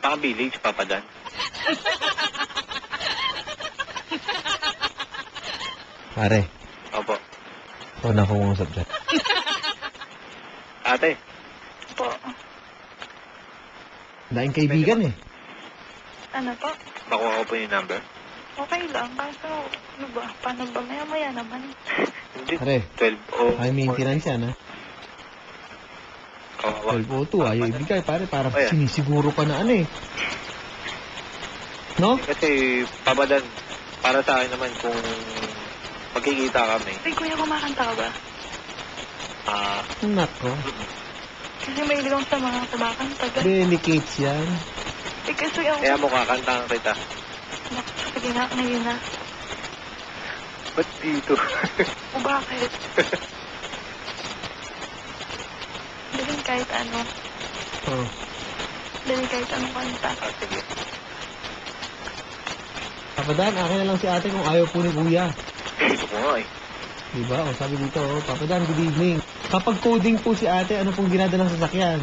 Speaker 3: Baka village, papadan.
Speaker 1: Pare,
Speaker 3: Opo.
Speaker 1: ako na kumungusap dyan.
Speaker 3: Ate,
Speaker 2: Po.
Speaker 1: Daing kaibigan eh.
Speaker 2: Ano po?
Speaker 3: makuha ko po yung number.
Speaker 2: Okay lang. Kaso, ano ba? Paano ba? Maya-maya naman.
Speaker 3: Hindi.
Speaker 1: Pare,
Speaker 3: 12:04.
Speaker 1: ay maintenance yan ha.
Speaker 3: Kawawa.
Speaker 1: 12:02, ayaw ibigay pare, para
Speaker 3: Oh, yeah.
Speaker 1: sinisiguro ka na ano eh. No?
Speaker 3: Kasi, papadan, para sa akin naman kung magkikita kami,
Speaker 2: Ay, kuya, kumakanta ka ba?
Speaker 1: Nako.
Speaker 2: Kasi may ilong sa mga kumakanta.
Speaker 1: Delicates yan.
Speaker 2: Kasi ako...
Speaker 3: kaya mo kakantahan kita.
Speaker 2: Sige na, ngayon na.
Speaker 3: Ba't dito?
Speaker 2: O bakit? Daling kahit ano.
Speaker 1: Oh.
Speaker 2: Daling kahit anong kanta.
Speaker 3: Sige.
Speaker 1: Papadan, akin na lang si ate kung ayaw po ni kuya.
Speaker 3: Ito ko nga eh.
Speaker 1: Diba? O sabi dito, oh, Papadan, good evening. Kapag coding po si ate, ano pong ginadalang sasakyan?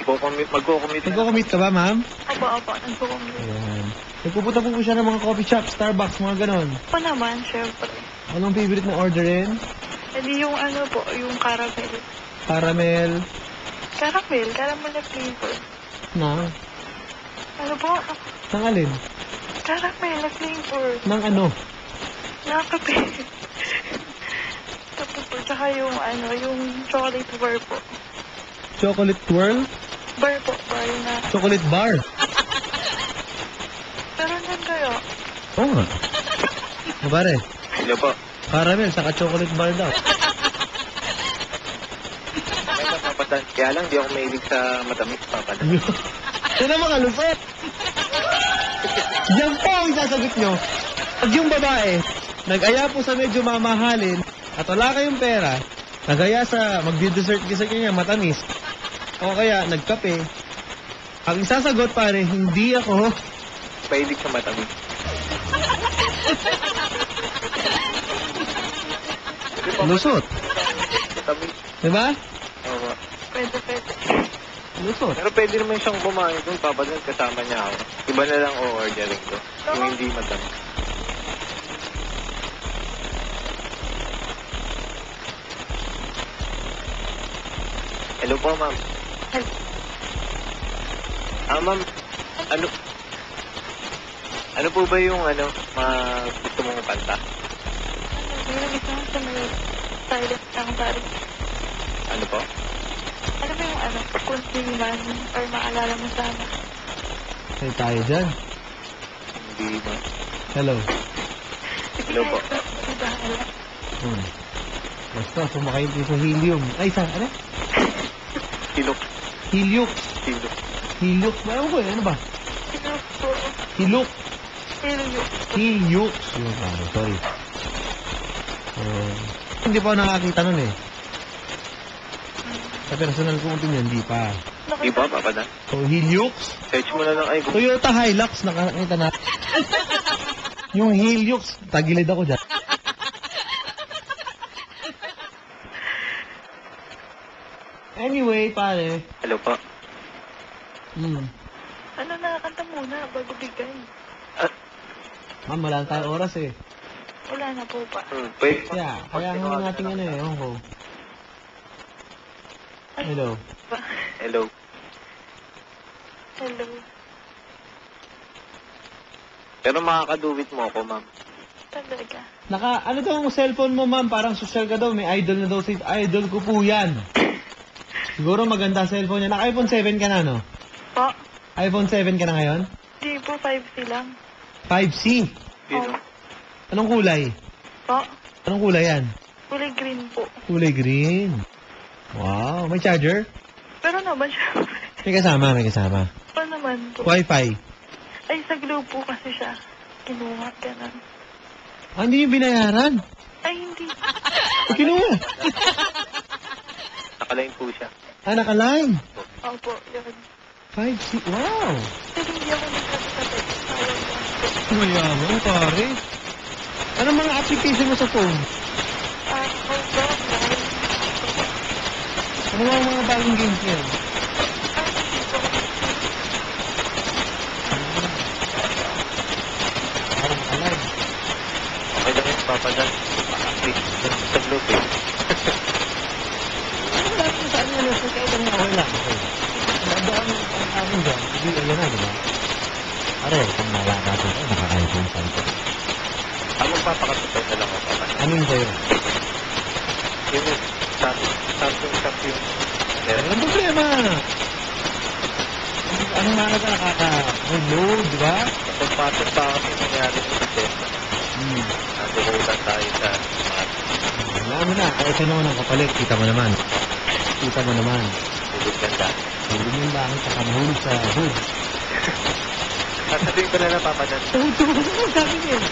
Speaker 3: Magko-commit na.
Speaker 1: Nagko-commit ka ba, ma'am?
Speaker 2: Opo, nagpupunta.
Speaker 1: Ayan. Nagpupunta po siya ng mga coffee shop, Starbucks, mga ganon.
Speaker 2: Ako naman, syempre.
Speaker 1: Anong favorite na orderin?
Speaker 2: Hindi yung ano po, yung caramel.
Speaker 1: Caramel
Speaker 2: Caramel na flavor.
Speaker 1: na?
Speaker 2: Ano po?
Speaker 1: Nang alin?
Speaker 2: Caramel na flavor.
Speaker 1: Nang ano?
Speaker 2: Nakakape. Kape po. Tsaka yung ano, yung chocolate bar po.
Speaker 1: Chocolate twirl?
Speaker 2: Bar po. Bar na.
Speaker 1: Chocolate bar?
Speaker 2: Pero nan kayo.
Speaker 1: Oo nga. Pare,
Speaker 3: Hello po.
Speaker 1: caramel, saka chocolate bar daw.
Speaker 3: May papadan. Kaya lang, di ako mahilig sa matamis, papadan.
Speaker 1: Yan ang mga lupit. Yan po ang sasagot nyo. Pag yung babae, nag-aya po sa medyo mamahalin at wala kayong pera, nag-aya sa magdi-dessert kasi kanya matamis, o kaya nagkape, ang isasagot pare, hindi ako.
Speaker 3: Mahilig sa matamis.
Speaker 1: Lusot.
Speaker 3: Matamis.
Speaker 1: Diba?
Speaker 3: Oo.
Speaker 2: Pwede.
Speaker 1: Lusot.
Speaker 3: Pero pwede naman siyang kumain doon, papadan, kasama niya ako. Iba na lang o-ordering ko. Yung hindi matamis. Hello po, ma'am.
Speaker 2: Hello.
Speaker 3: Ma'am, ano po ba yung gusto mong kanta?
Speaker 2: Yung isa ko sa may silent lang pare.
Speaker 3: Ano po?
Speaker 2: Ano ba yung ano? Kung di man or maalala mo sana.
Speaker 1: Say tayo dyan.
Speaker 3: Hindi, ma'am.
Speaker 1: Hello.
Speaker 3: Hello po.
Speaker 2: Di ba?
Speaker 1: Basta, sumakay po sa helium. Ay, sa, ano?
Speaker 3: Hilok.
Speaker 1: Heliux.
Speaker 3: Hilok.
Speaker 1: Heliux. Ewan ko eh, ano ba?
Speaker 2: Sino po?
Speaker 1: Hilux.
Speaker 2: Helio.
Speaker 1: Heliux. Yun, pare, sorry. Hindi pa ako nakakita nun eh. Sa personal kong opinion, hindi pa.
Speaker 3: Di ba, papadan?
Speaker 1: So, Heliux.
Speaker 3: Search mo na lang ay
Speaker 1: Toyota Hilux, nakakita na. Yung Heliux, tagilid ako dyan. Anyway, pare.
Speaker 3: Hello po.
Speaker 2: Ano nakakanta muna bago bigay?
Speaker 1: Ma'am, wala na tayong oras eh.
Speaker 2: Wala na po ba?
Speaker 3: Wait.
Speaker 1: Kaya nga natin ano eh, ewan ko. Hello.
Speaker 3: Hello.
Speaker 2: Hello.
Speaker 3: Pero makakaduwit mo ako, ma'am.
Speaker 2: Talaga.
Speaker 1: Ano daw ang cellphone mo, ma'am? Parang social ka daw. May idol na daw si idol ko po yan. Siguro maganda cellphone niya. Naka-iPhone 7 ka na, no?
Speaker 2: Po?
Speaker 1: iPhone 7 ka na ngayon?
Speaker 2: Di po 5C lang.
Speaker 1: 5C.
Speaker 3: Sino?
Speaker 1: Anong kulay?
Speaker 2: Po?
Speaker 1: Anong kulay yan?
Speaker 2: Kulay green po.
Speaker 1: Kulay green. Wow. May charger?
Speaker 2: Pero naman siya.
Speaker 1: May kasama.
Speaker 2: Pa naman po.
Speaker 1: Wi-Fi.
Speaker 2: Ay, sa Globe po kasi siya. Kinuha, ganun.
Speaker 1: Hindi yung binayaran.
Speaker 2: Ay, hindi.
Speaker 1: Kinuha.
Speaker 3: Nakalain po siya.
Speaker 1: Naka-line.
Speaker 2: Opo, yun.
Speaker 1: 5C. Wow.
Speaker 2: Pero hindi ako nagsasabi. Sayang lang po.
Speaker 1: Mayaman, pare. Anong mga application mo sa phone?
Speaker 2: Hold on.
Speaker 1: Ano mga bagong games yan? Parang alive.
Speaker 3: Okay lang yung papadan. Click sa globe eh.
Speaker 1: Wala ko saan yan. So, kahit ano okay lang. Nandaan ang amin dyan. Hindi, ayan na, diba? Pare, kung nala natin, nakaka-iPhone 5.
Speaker 3: Ang magpapakatupay na lang ako, papadan.
Speaker 1: Ano yung sa'yo?
Speaker 3: Yung Samsung.
Speaker 1: Walang problema. Ano nga ka nakaka-reload, di ba?
Speaker 3: Kapag pa kasi nangyari sa Tesla. Nadukutan tayo sa mga
Speaker 1: Wala mo na. Ito naman ang kapalit. Kita mo naman.
Speaker 3: tulog ganda.
Speaker 1: Hindi mo yung langit sa kamahulog sa hood.
Speaker 3: Sasabihin ko na lang, papadan.
Speaker 1: Tuwa mo sa akin yun.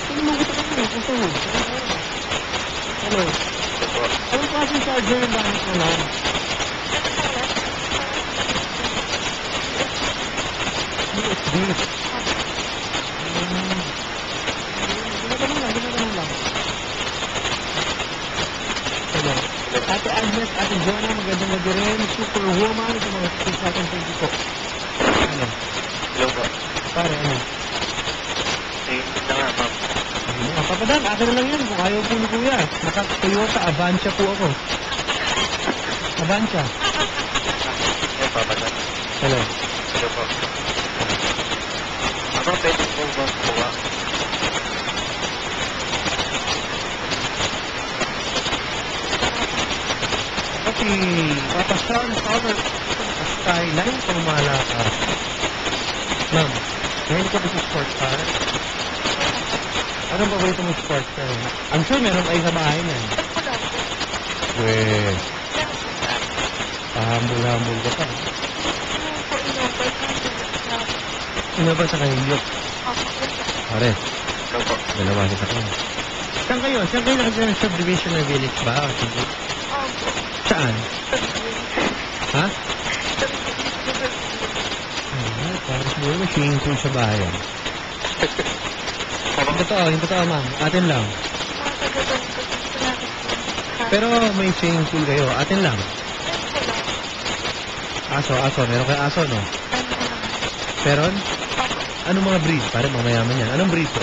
Speaker 1: Ano mo gusto ka mo? Gusto mo? Hello.
Speaker 3: Ito.
Speaker 1: Anong klaseng charger yung langit mo lang? USB. Ginaganong lang. Hello. Ate Agnes, Ate Jonah, magandang gabi rin. Superwoman sa mga skills natin 20 po. Ano?
Speaker 3: Hello po.
Speaker 1: Pare, ano?
Speaker 3: Tingin na nga, ma'am.
Speaker 1: Papadan, akin na lang yan. Kung ayaw po ni Kuya. Naka-Toyota Avancia po ako. Avancia.
Speaker 3: Papadan.
Speaker 1: Hello.
Speaker 3: Hello po.
Speaker 1: si Papa Sean Power Skyline kung malakas. Ma'am, ngayon ko sa sports car. Anong paborito mo sports car? I'm sure meron kayo sa bahay na.
Speaker 2: Wala po.
Speaker 1: Weh, pahambul-hambul ka pa. Ano ba sa kanyang Pare,
Speaker 3: Opo.
Speaker 1: dalawa sa akin. Saan kayo? Saan kayo nakasya ng subdivision na village ba? O sige.
Speaker 2: Opo.
Speaker 1: Saan? Ha? Ay, parang siguro may swimming pool sa bayan. Yung totoo, ma'am. Atin lang. Pero may swimming pool kayo. Atin lang. Aso. Meron kayo aso, no? Meron? Anong mga breed? Parang mamayaman yan. Anong breed to?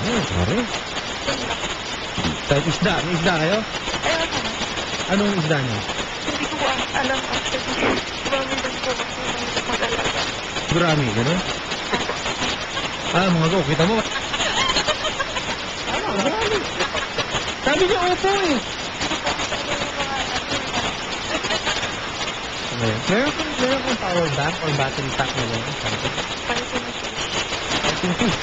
Speaker 1: Pare. Kahit isda. May isda kayo? Anong isda niyo?
Speaker 2: Hindi ko alam actually. Marami lang po kasi mag-alaga.
Speaker 1: Gurami, gano'n? Mga go. Kita mo? Gurami. Sabi niya, opo eh. Okay. Meron kang power bank or battery pack na gano'n? Fighting fish.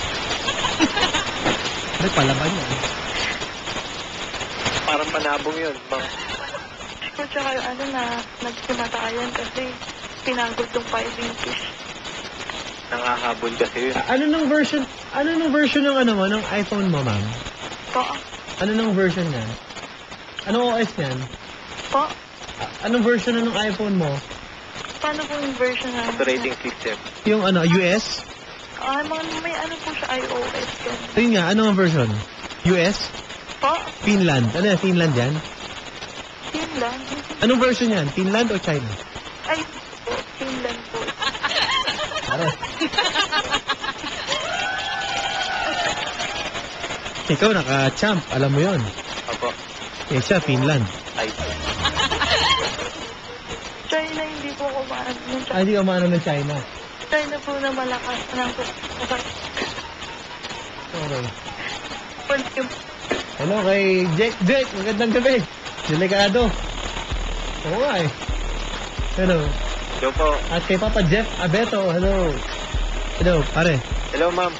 Speaker 1: May palaban yan.
Speaker 3: Parang panabong yun, ma'am.
Speaker 2: Ko tsaka nagsimatayan kasi pinagod yung fighting fish.
Speaker 3: Nangahabol kasi yun.
Speaker 1: Ano nung version ng ano mo, ng iPhone mo, ma'am?
Speaker 2: Po?
Speaker 1: Ano nung version niyan? Anong OS niyan?
Speaker 2: Po?
Speaker 1: Anong version na ng iPhone mo?
Speaker 2: Paano po yung version na?
Speaker 3: Operating system.
Speaker 1: Yung ano, US?
Speaker 2: May ano po siya, iOS yan.
Speaker 1: Ayun nga, ano ang version? US?
Speaker 2: Po?
Speaker 1: Finland? Ano yan, Finland yan?
Speaker 2: Finland?
Speaker 1: Anong version yan? Finland o China?
Speaker 2: Ay, po, Finland po.
Speaker 1: Pare. Ikaw naka-champ, alam mo yon.
Speaker 3: Opo.
Speaker 1: Eh siya, Finland.
Speaker 3: Ay.
Speaker 2: China, hindi po ako maano.
Speaker 1: Hindi ka maano ng China.
Speaker 2: China po na malakas ng
Speaker 1: Okay.
Speaker 2: yung
Speaker 1: Hello kay Jake, magandang gabi. Delikado. Oo nga eh. Hello.
Speaker 3: Hello po.
Speaker 1: At kay Papa Jeff Abeto, hello. Hello, pare.
Speaker 3: Hello, ma'am.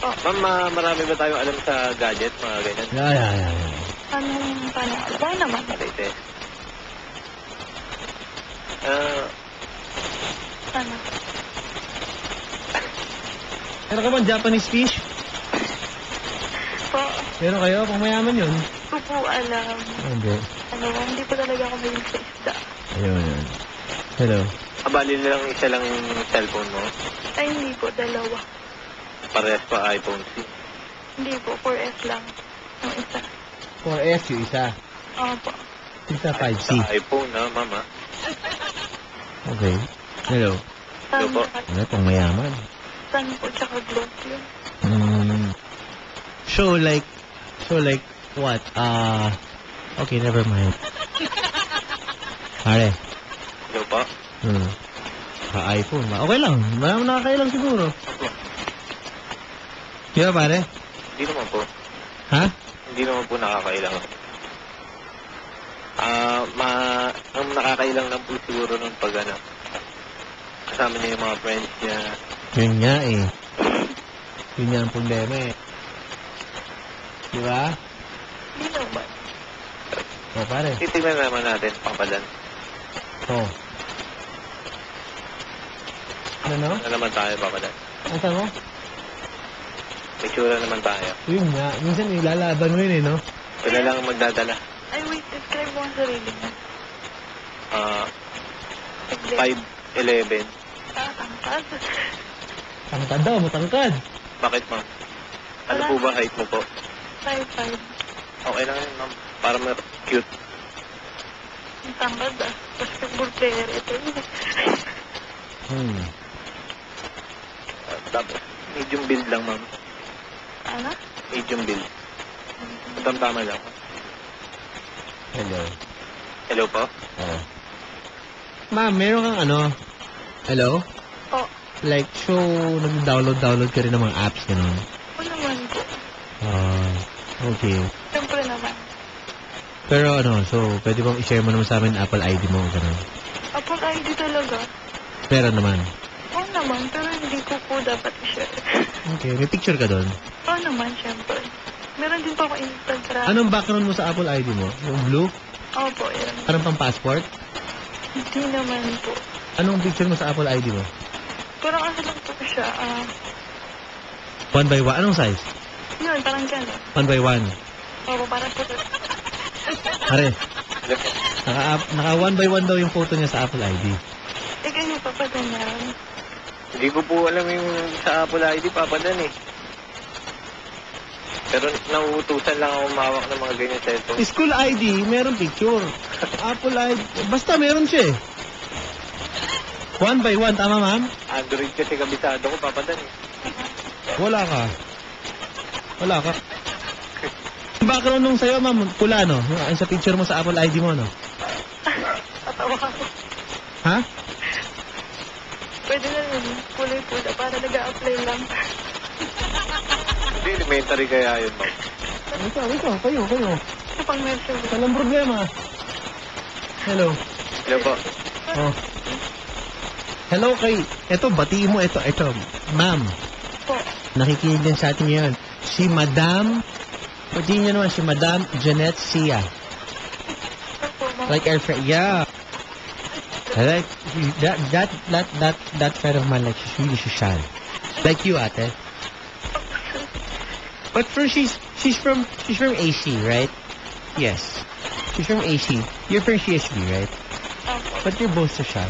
Speaker 2: Oh.
Speaker 3: Ma'am, marami ba tayong alam sa gadget, mga ganyan?
Speaker 1: Yeah.
Speaker 2: paano? Wala naman.
Speaker 3: Marite.
Speaker 2: Ano?
Speaker 1: Meron ka bang Japanese fish?
Speaker 2: Po,
Speaker 1: Meron kayo? Pang mayaman yun.
Speaker 2: ko po alam.
Speaker 1: Hindi.
Speaker 2: Hindi po talaga ako mahilig sa isda.
Speaker 1: Ayun. Hello.
Speaker 3: Bali lang isa lang yung cellphone mo.
Speaker 2: Ay, hindi po, dalawa.
Speaker 3: Parehas pa iPhone C.
Speaker 2: Hindi po, 4S lang. Yung isa.
Speaker 1: 4S yung isa.
Speaker 2: Opo.
Speaker 1: Isa 5C.
Speaker 3: Sa iPhone, mama.
Speaker 1: Okay. Hello.
Speaker 3: Hello po.
Speaker 1: Ano pang mayaman?
Speaker 2: Sun po, tsaka globe yun.
Speaker 1: So like what? Okay, never mind. Pare.
Speaker 3: Hello po.
Speaker 1: iPhone ba? Okay lang. Maraming nakakailang siguro. Di ba, pare?
Speaker 3: Hindi naman po.
Speaker 1: Ha?
Speaker 3: Hindi naman po nakakailangan. Ang nakakailang lang po siguro nung pag kasama niya yung mga friends niya.
Speaker 1: Yun nga eh. Yun nga ang problema eh. Di ba?
Speaker 2: Hindi naman.
Speaker 1: O, pare.
Speaker 3: Titignan naman natin, papadan.
Speaker 1: O. Ano?
Speaker 3: Ano naman tayo, papadan?
Speaker 1: Ang sabi mo?
Speaker 3: May tsura naman tayo.
Speaker 1: Yun nga. Minsan ilalaban mo yun eh, no?
Speaker 3: Ito na lang ang magdadala.
Speaker 2: Ay, wait, describe mo ang sarili mo.
Speaker 3: 5'11".
Speaker 2: Tangkad.
Speaker 1: Tangkad daw, matangkad.
Speaker 3: Bakit, ma'am? Ano po ba height mo po?
Speaker 2: 5'5".
Speaker 3: Okay lang yun, ma'am. Para cute.
Speaker 2: Ang tangkad basketball player ito.
Speaker 3: Tapos, medium build lang, ma'am.
Speaker 2: Ano?
Speaker 3: Medium build. Tama lang.
Speaker 1: Hello.
Speaker 3: Hello po?
Speaker 1: Oo. Ma'am, meron kang ano? Hello?
Speaker 2: Po.
Speaker 1: Like, so, nag-download ka rin ng mga apps, gano'n?
Speaker 2: Oo naman po.
Speaker 1: Okay.
Speaker 2: Siyempre naman.
Speaker 1: Pero ano, so, pwede bang i-share mo naman sa amin Apple ID mo, gano'n?
Speaker 2: Apple ID talaga.
Speaker 1: Meron naman.
Speaker 2: Oo naman, pero hindi ko po dapat i-share.
Speaker 1: Okay, may picture ka doon.
Speaker 2: Oo naman, syempre. Meron din po ako Instagram.
Speaker 1: Anong background mo sa Apple ID mo? Yung blue?
Speaker 2: Opo, yan.
Speaker 1: Parang pang passport?
Speaker 2: Hindi naman po.
Speaker 1: Anong picture mo sa Apple ID mo?
Speaker 2: Parang ano lang po siya,
Speaker 1: 1 by 1? Anong size?
Speaker 2: yun, parang gano'n.
Speaker 1: 1 by 1.
Speaker 2: Opo, parang po.
Speaker 1: Pare, naka 1 by 1 daw yung photo niya sa Apple ID.
Speaker 2: Eh, ganyan pa pa ganyan.
Speaker 3: Hindi ko po alam yung sa Apple ID, Papa Dan eh. Pero nauutusan lang ako umawak ng mga ganyan cellphone.
Speaker 1: School ID, meron picture. Apple ID, basta meron siya eh. 1 by 1, tama ma'am?
Speaker 3: Android kasi kabisado ko, Papa Dan eh.
Speaker 1: Wala ka. Wala ka. Yung background nung sa'yo, ma'am, pula, no? Yung sa picture mo sa Apple ID mo, no?
Speaker 2: Tatawa ako.
Speaker 1: Ha?
Speaker 2: Pwede na yun, kulay pula, para nag-a-apply lang.
Speaker 3: Hindi, elementary kaya yun, ma'am.
Speaker 1: Ito, kayo.
Speaker 2: Ito pang mention.
Speaker 1: Walang problema. Hello.
Speaker 3: Hello po.
Speaker 1: Oh. Hello kay, eto, batiin mo, ito, ma'am.
Speaker 2: Po.
Speaker 1: Nakikinig din sa atin ngayon. Si Madam, batiin niyo naman, si Madam Jeanette Sia.
Speaker 2: Opo, ma'am.
Speaker 1: Like our friend, yeah. I like, that friend of mine, like, she's really social. Like you, ate. But she's from AC, right? Yes. She's from AC. You're from CSB, right?
Speaker 2: Opo.
Speaker 1: But you're both social.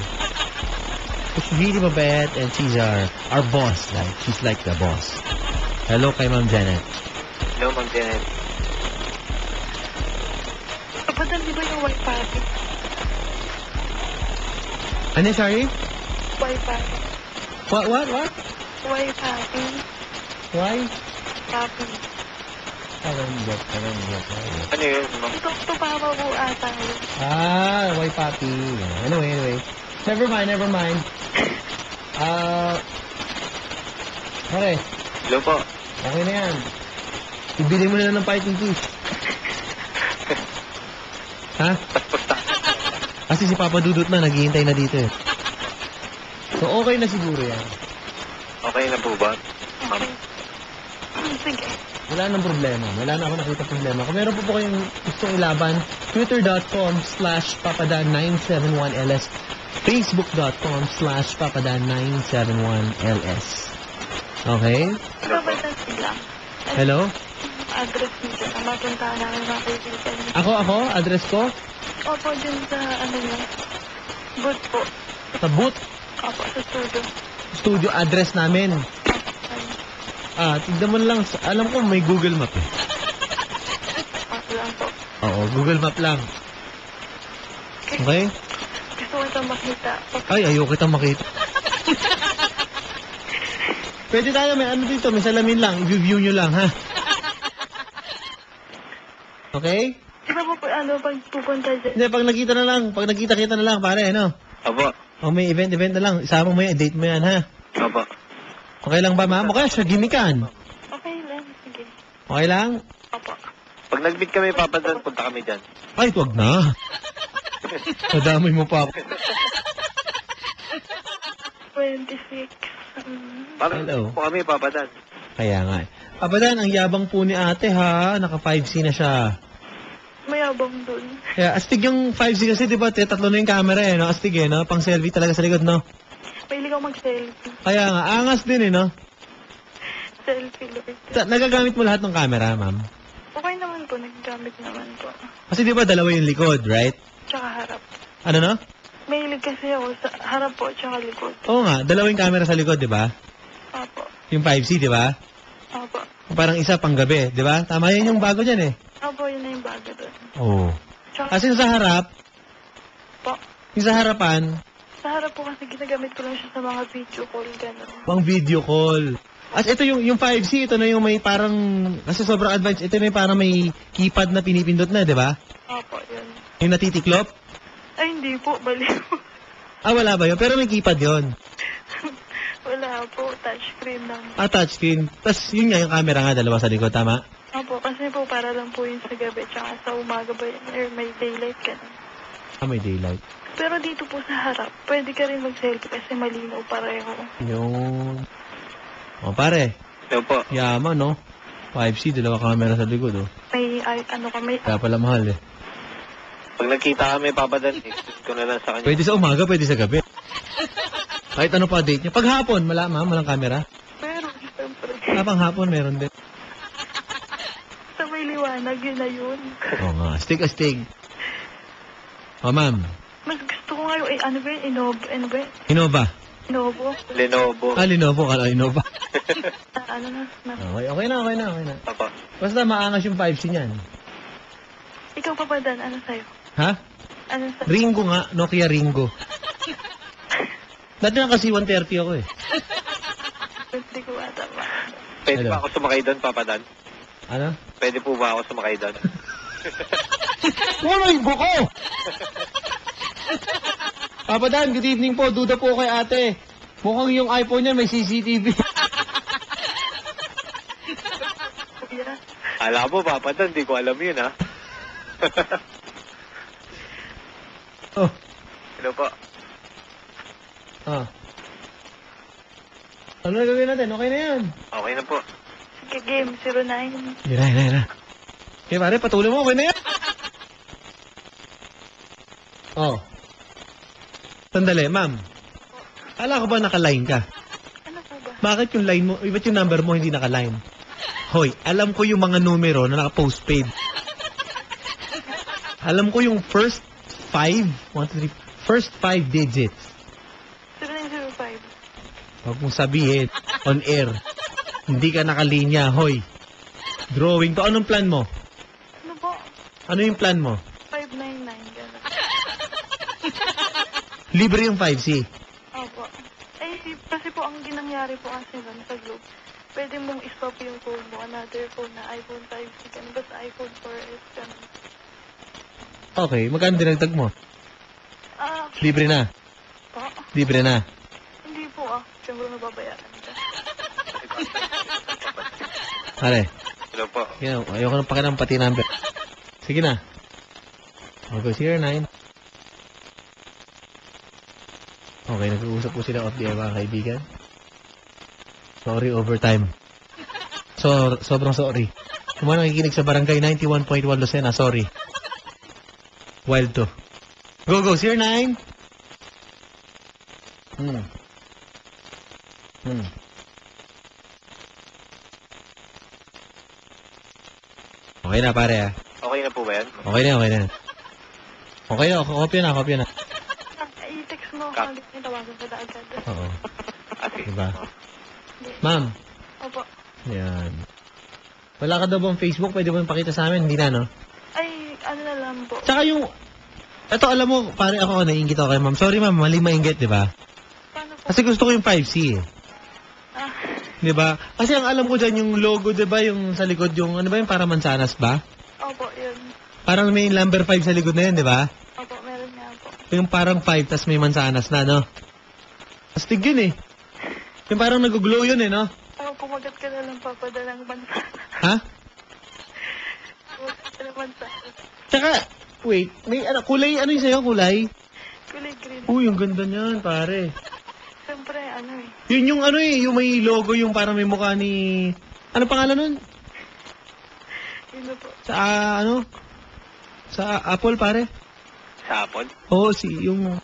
Speaker 1: She's really mabait and she's our boss. Like, she's like the boss. Hello kay Ma'am Janet.
Speaker 3: Hello, Ma'am Janet.
Speaker 2: Kapag di ba yung Wi-Fi?
Speaker 1: Ano, sorry?
Speaker 2: Wi-Fi.
Speaker 1: What?
Speaker 2: Wi-Fi.
Speaker 1: Why?
Speaker 2: Copy.
Speaker 1: I don't get.
Speaker 3: Ano yun, ma'am?
Speaker 2: Ito papa po ata yun.
Speaker 1: Why papi? Anyway. Never mind. Pare,
Speaker 3: Hello po.
Speaker 1: okay na yan. Ibili mo na ng fighting teeth. Ha? Kasi si Papa Dudut na, naghihintay na dito eh. So, okay na siguro yan.
Speaker 3: Okay na po ba? Ma'am.
Speaker 2: Sige.
Speaker 1: Wala nang problema. Wala na ako nakita problema. Kung meron po kayong gustong ilaban, twitter.com/papadan971ls, facebook.com/papadan971ls. Okay?
Speaker 3: Hello po.
Speaker 2: Kapag lang.
Speaker 1: Hello?
Speaker 2: Address nito na mapuntahan namin mga kaibigan.
Speaker 1: Ako? Address ko?
Speaker 2: Opo, dun sa ano niya. Boot po.
Speaker 1: Sa boot.
Speaker 2: Opo, sa studio.
Speaker 1: Studio address namin. Tignan mo lang. Alam ko may Google Map eh.
Speaker 2: Ako lang po.
Speaker 1: Oo, Google Map lang. Okay?
Speaker 2: Gusto ko itong makita.
Speaker 1: Ay, ayaw kitang makita. Pwede tayo, may ano dito, may salamin lang. I-view nyo lang, ha? Okay?
Speaker 2: Di ba po pag pupunta dyan?
Speaker 1: Hindi, pag nakita na lang. Pag nakita-kita na lang, pare, ano?
Speaker 3: Opo.
Speaker 1: O may event na lang. Isama mo yan, date mo yan, ha?
Speaker 3: Opo.
Speaker 1: Okay lang ba, ma'am? Okay, siya gimikan.
Speaker 2: Okay lang. Sige.
Speaker 1: Okay lang?
Speaker 2: Opo.
Speaker 3: Pag nag-meet kami, Papa Dan, punta kami dyan.
Speaker 1: Ay, wag na. Madamay mo pa ako.
Speaker 2: 26.
Speaker 3: Parang
Speaker 1: Hello.
Speaker 3: po kami, Papa Dan.
Speaker 1: Kaya nga. Papadan, ang yabang po ni ate, ha? Naka 5C na siya.
Speaker 2: Mayabang dun.
Speaker 1: Kaya, astig yung 5C kasi, di ba? Tatlo na yung camera, eh, no? Astig, eh, no? Pang selfie talaga sa likod, no?
Speaker 2: Mahilig ako mag-selfie.
Speaker 1: Kaya nga, angas din, eh, no?
Speaker 2: Selfie, Lord.
Speaker 1: Nagagamit mo lahat ng camera, ma'am?
Speaker 2: Okay naman po. Naggamit naman po.
Speaker 1: Kasi di ba dalawa yung likod, right?
Speaker 2: Tsaka harap.
Speaker 1: Ano, no?
Speaker 2: Mahilig kasi ako sa harap po, tsaka likod.
Speaker 1: Oo nga, dalawa yung camera sa likod, di ba?
Speaker 2: Opo.
Speaker 1: Yung 5C, di ba?
Speaker 2: Opo.
Speaker 1: Parang isa pang gabi, di ba? Tama yan yung bago dyan, eh.
Speaker 2: Opo, yun na yung bago dun.
Speaker 1: Oo.
Speaker 2: Tsaka
Speaker 1: Kasi yung sa harap,
Speaker 2: po.
Speaker 1: yung sa harapan,
Speaker 2: Sa harap po kasi ginagamit ko lang siya sa mga video call, gano'n.
Speaker 1: pang video call. As ito yung 5C, ito na yung may parang, kasi sobrang advanced, ito na yung parang may keypad na pinipindot na, di ba?
Speaker 2: Opo, yun.
Speaker 1: Yung natitiklop.
Speaker 2: Ay, hindi po. Baliw.
Speaker 1: Wala ba yun? Pero may keypad yun.
Speaker 2: Wala po, touchscreen lang.
Speaker 1: Ah, touchscreen. Tapos yun nga, yung camera nga, dalawa sa likod, tama?
Speaker 2: Opo, kasi po para lang po yun sa gabi, tsaka sa umaga ba yun, or may daylight ka na.
Speaker 1: Ah, may daylight.
Speaker 2: Pero dito po sa harap, pwede ka rin mag-selfie kasi malinaw pareho.
Speaker 1: Yung... O, pare.
Speaker 3: Hello po.
Speaker 1: Yaman, no? 5C, dalawa camera sa likod, oh.
Speaker 2: May, ano ka, may,
Speaker 1: Kaya pala mahal, eh.
Speaker 3: Pag nagkita kami, Papa Dan, exit ko na lang sa kanya.
Speaker 1: Pwede sa umaga, pwede sa gabi. Kahit ano pa date niya. Pag hapon, ma'am, walang camera.
Speaker 2: pero, siyempre,
Speaker 1: Pang hapon, meron din.
Speaker 2: sa may liwanag, yun na yun.
Speaker 1: Oo nga, astig. O, ma'am.
Speaker 2: Mas gusto ko nga yung, ano ba yun, ano ba yun?
Speaker 1: Innova.
Speaker 2: Innovo.
Speaker 3: Lenovo.
Speaker 1: Ah, Lenovo, kala Innova.
Speaker 2: Ano na,
Speaker 1: Okay na.
Speaker 3: Papa.
Speaker 1: Basta maangas yung 5C niyan.
Speaker 2: ikaw pa ba, Dan, ano sa'yo?
Speaker 1: Ha?
Speaker 2: Ano sa'yo?
Speaker 1: Ringo nga, Nokia Ringo. Dati nga kasi 130 ako, eh.
Speaker 2: Hindi ko ata ba?
Speaker 3: Pwede
Speaker 1: Hello.
Speaker 3: ba ako sumakay doon, Papa Dan?
Speaker 1: Ano?
Speaker 3: Pwede po ba ako sumakay doon?
Speaker 1: Wala yung buko! Papa Dan, good evening po. Duda po kay ate. Mukhang yung iPhone niya may CCTV.
Speaker 2: Kuya,
Speaker 3: Alam mo, Papa Dan, di ko alam yun, ha?
Speaker 1: Oh.
Speaker 3: Hello po.
Speaker 1: Ah. Ano na gawin natin? Okay na yan.
Speaker 3: Okay na po.
Speaker 2: sige, game 09.
Speaker 1: Yan na. Okay, pare, patuloy mo. Okay na yan. Oh. Sandali, ma'am. Kala ko ba naka-line ka?
Speaker 2: Ano po ba?
Speaker 1: Bakit yung line mo, ba't yung number mo hindi naka-line? Hoy, alam ko yung mga numero na naka-postpaid. Alam ko yung first 5 digits.
Speaker 2: 0905.
Speaker 1: Huwag mong sabihin, on air. Hindi ka nakalinya, hoy. Drawing to. Anong plan mo?
Speaker 2: Ano po?
Speaker 1: Ano yung plan mo?
Speaker 2: 599, gano'n.
Speaker 1: Libre yung 5C.
Speaker 2: Opo. Kasi po ang ginangyari po kasi doon sa Globe, pwede mong i-swap yung phone mo, another phone na iPhone 5C, ganun. Basta iPhone 4S, ganun.
Speaker 1: Okay, magkano dinagdag mo?
Speaker 2: Ah,
Speaker 1: Libre na.
Speaker 2: po?
Speaker 1: Libre na.
Speaker 2: Hindi po Siyempre mababayaran ka.
Speaker 1: Pare,
Speaker 3: Hello po.
Speaker 1: ayoko nang pakinang pati number. Sige na. I'll go 09. Okay, nag-uusap po sila off the air, mga kaibigan. Sorry, overtime. Sobrang sorry. Kung man nakikinig sa Barangay 91.1 Lucena, sorry. Wild to. Go, 09. Okay na, pare, ah.
Speaker 3: Okay na po ba yan?
Speaker 1: Okay na. Okay na, kopya na.
Speaker 2: I-text mo
Speaker 3: Kap.
Speaker 2: ako, yung tawagan ko na agad.
Speaker 1: Oo.
Speaker 3: Ate.
Speaker 1: Diba? Ma'am.
Speaker 2: Opo.
Speaker 1: Yan. Wala ka daw bang Facebook? Pwede mo yung pakita sa amin? Hindi na, no?
Speaker 2: Ay, ano na lang po.
Speaker 1: Tsaka yung... Ito, alam mo, pare ako, naiingit ako kay ma'am. Sorry, ma'am, mali maingit, di ba?
Speaker 2: Paano po?
Speaker 1: Kasi gusto ko yung 5C, eh.
Speaker 2: Ah,
Speaker 1: Di ba? Kasi ang alam ko dyan, yung logo, di ba? Yung sa likod, yung... Ano ba yung para mansanas ba?
Speaker 2: opo, yun.
Speaker 1: Parang may number 5 sa likod na yun, di ba?
Speaker 2: Opo, meron nga po.
Speaker 1: Yung parang 5, tas may mansanas na, no? Astig yun, eh. Yung parang nag-glow yun, eh, no?
Speaker 2: Kumagat ka na lang papadalang bansa.
Speaker 1: Ha?
Speaker 2: Kumagat ka na bansa.
Speaker 1: Tsaka, wait, may kulay, ano yung sa'yo, kulay?
Speaker 2: Kulay green.
Speaker 1: Uy, ang ganda niyan, pare.
Speaker 2: Siyempre, ano eh.
Speaker 1: Yun yung ano eh, yung may logo, yung parang may mukha ni... Ano pangalan nun?
Speaker 2: Yun na po.
Speaker 1: Sa, ano? Sa Apple, pare?
Speaker 3: Sa Apple?
Speaker 1: Oo, yung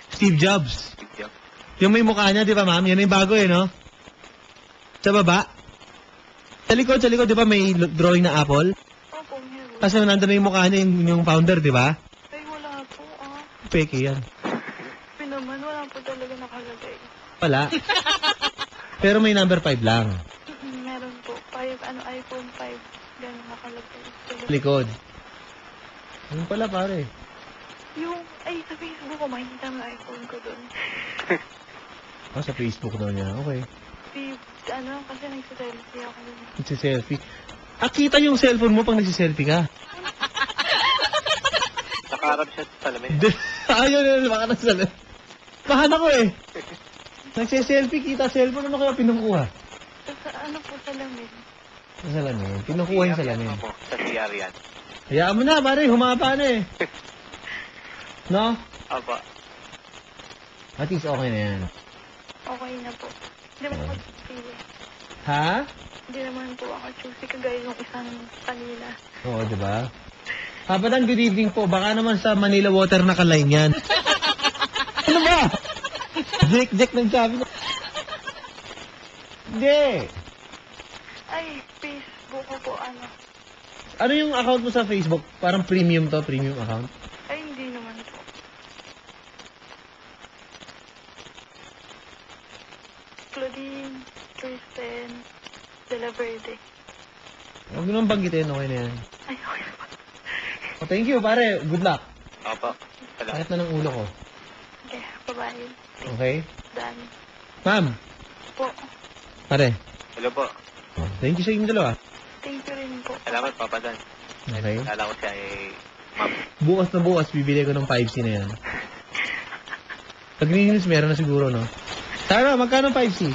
Speaker 1: Steve Jobs.
Speaker 3: Video.
Speaker 1: Yung may mukha niya, di ba, ma'am? Yan yung bago eh, no? Sa baba? Sa likod, di ba, may drawing na Apple?
Speaker 2: Opo, meron.
Speaker 1: Kasi nandun na yung mukha niya, yung founder, di ba?
Speaker 2: Ay, wala po
Speaker 1: Peke yan.
Speaker 2: Pinaman, wala po talaga nakalagay.
Speaker 1: Wala. Pero may number 5 lang.
Speaker 2: Meron po. iPhone 5. Ganun nakalagay.
Speaker 1: Sa likod. Ano pala, pare?
Speaker 2: Ay, sa Facebook ko, makikita mo iPhone ko dun.
Speaker 1: Sa Facebook daw niya. Okay.
Speaker 2: Kasi nagsiselfie ako dun.
Speaker 1: Nagsiselfie. Kita yung cellphone mo pag nagsiselfie ka.
Speaker 3: Nakaharap siya sa salamin.
Speaker 1: Ayun, baka nasa... Bahan ako eh. Nagse-selfie, kita cellphone. Ano kaya pinukuha?
Speaker 2: Sa ano po, sa lamin.
Speaker 1: Sa salamin. Pinukuha yung salamin.
Speaker 3: Opo, sa CR yan.
Speaker 1: Hayaan mo na, pare. Humaba na eh. No?
Speaker 3: Opo.
Speaker 1: At least okay na yan.
Speaker 2: Okay na po. Hindi naman ako choosy.
Speaker 1: Ha?
Speaker 2: Hindi naman po ako choosy kagaya yung isang kanina.
Speaker 1: Oo, diba? Kapadang, good evening po. Baka naman sa Manila Water nakaline yan. Ano ba? Jack nagsabi na. Hindi.
Speaker 2: Ay, Facebook ko po, ano.
Speaker 1: Ano yung account mo sa Facebook? Parang premium to, premium account.
Speaker 2: Ay, hindi naman po. Claudine, Kristen, De La Verde.
Speaker 1: Huwag mo naman banggitin, okay na yan.
Speaker 2: Ay, okay po.
Speaker 1: Oh, thank you, pare. Good luck.
Speaker 3: Opo. Salamat.
Speaker 1: Sakit na ng ulo ko.
Speaker 2: Okay, bye-bye.
Speaker 1: Okay?
Speaker 2: Done.
Speaker 1: Ma'am,
Speaker 2: Po.
Speaker 1: pare.
Speaker 3: Hello po.
Speaker 1: Oh, thank you sa inyong dalawa.
Speaker 2: Thank you rin po.
Speaker 3: Salamat, Papa Dan.
Speaker 1: Okay?
Speaker 3: Kala ko siya ay... Ma'am.
Speaker 1: Bukas na bukas, bibili ko ng 5C na yan. Pag ninis, meron na siguro, no? Tara, magkano 5C?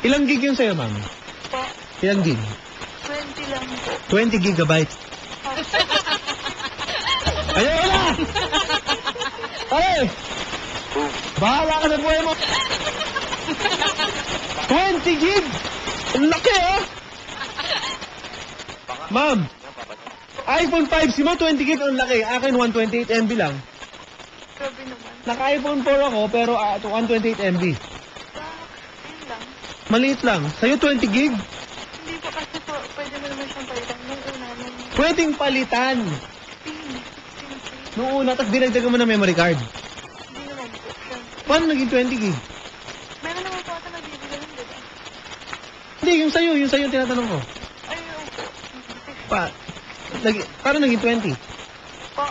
Speaker 1: Ilang gig yun sa'yo, ma'am?
Speaker 2: Po.
Speaker 1: Ilang gig?
Speaker 2: 20 lang po.
Speaker 1: 20 gigabytes. Ayaw na! Ay! Bahala ka sa buhay mo! 20 gig! Ang laki, oh! Ma'am, iPhone 5C mo, 20 gig, ang laki. Akin, 128 MB lang.
Speaker 2: Grabe naman.
Speaker 1: Naka-iPhone 4 ako, pero 128 MB.
Speaker 2: Yun lang.
Speaker 1: Maliit lang. Sa'yo, 20 gig?
Speaker 2: Hindi po kasi po, pwede mo naman siyang palitan. Nung una,
Speaker 1: Pwedeng palitan.
Speaker 2: Pin.
Speaker 1: Noong una, tapos dinagdagan mo ng memory card.
Speaker 2: Hindi naman po. Siyempre.
Speaker 1: Paano naging 20 gig?
Speaker 2: Meron naman po ata nabibigyan, di ba?
Speaker 1: Hindi, yung sa'yo yung tinatanong ko.
Speaker 2: Ay, opo.
Speaker 1: Paano naging 20?
Speaker 2: Po.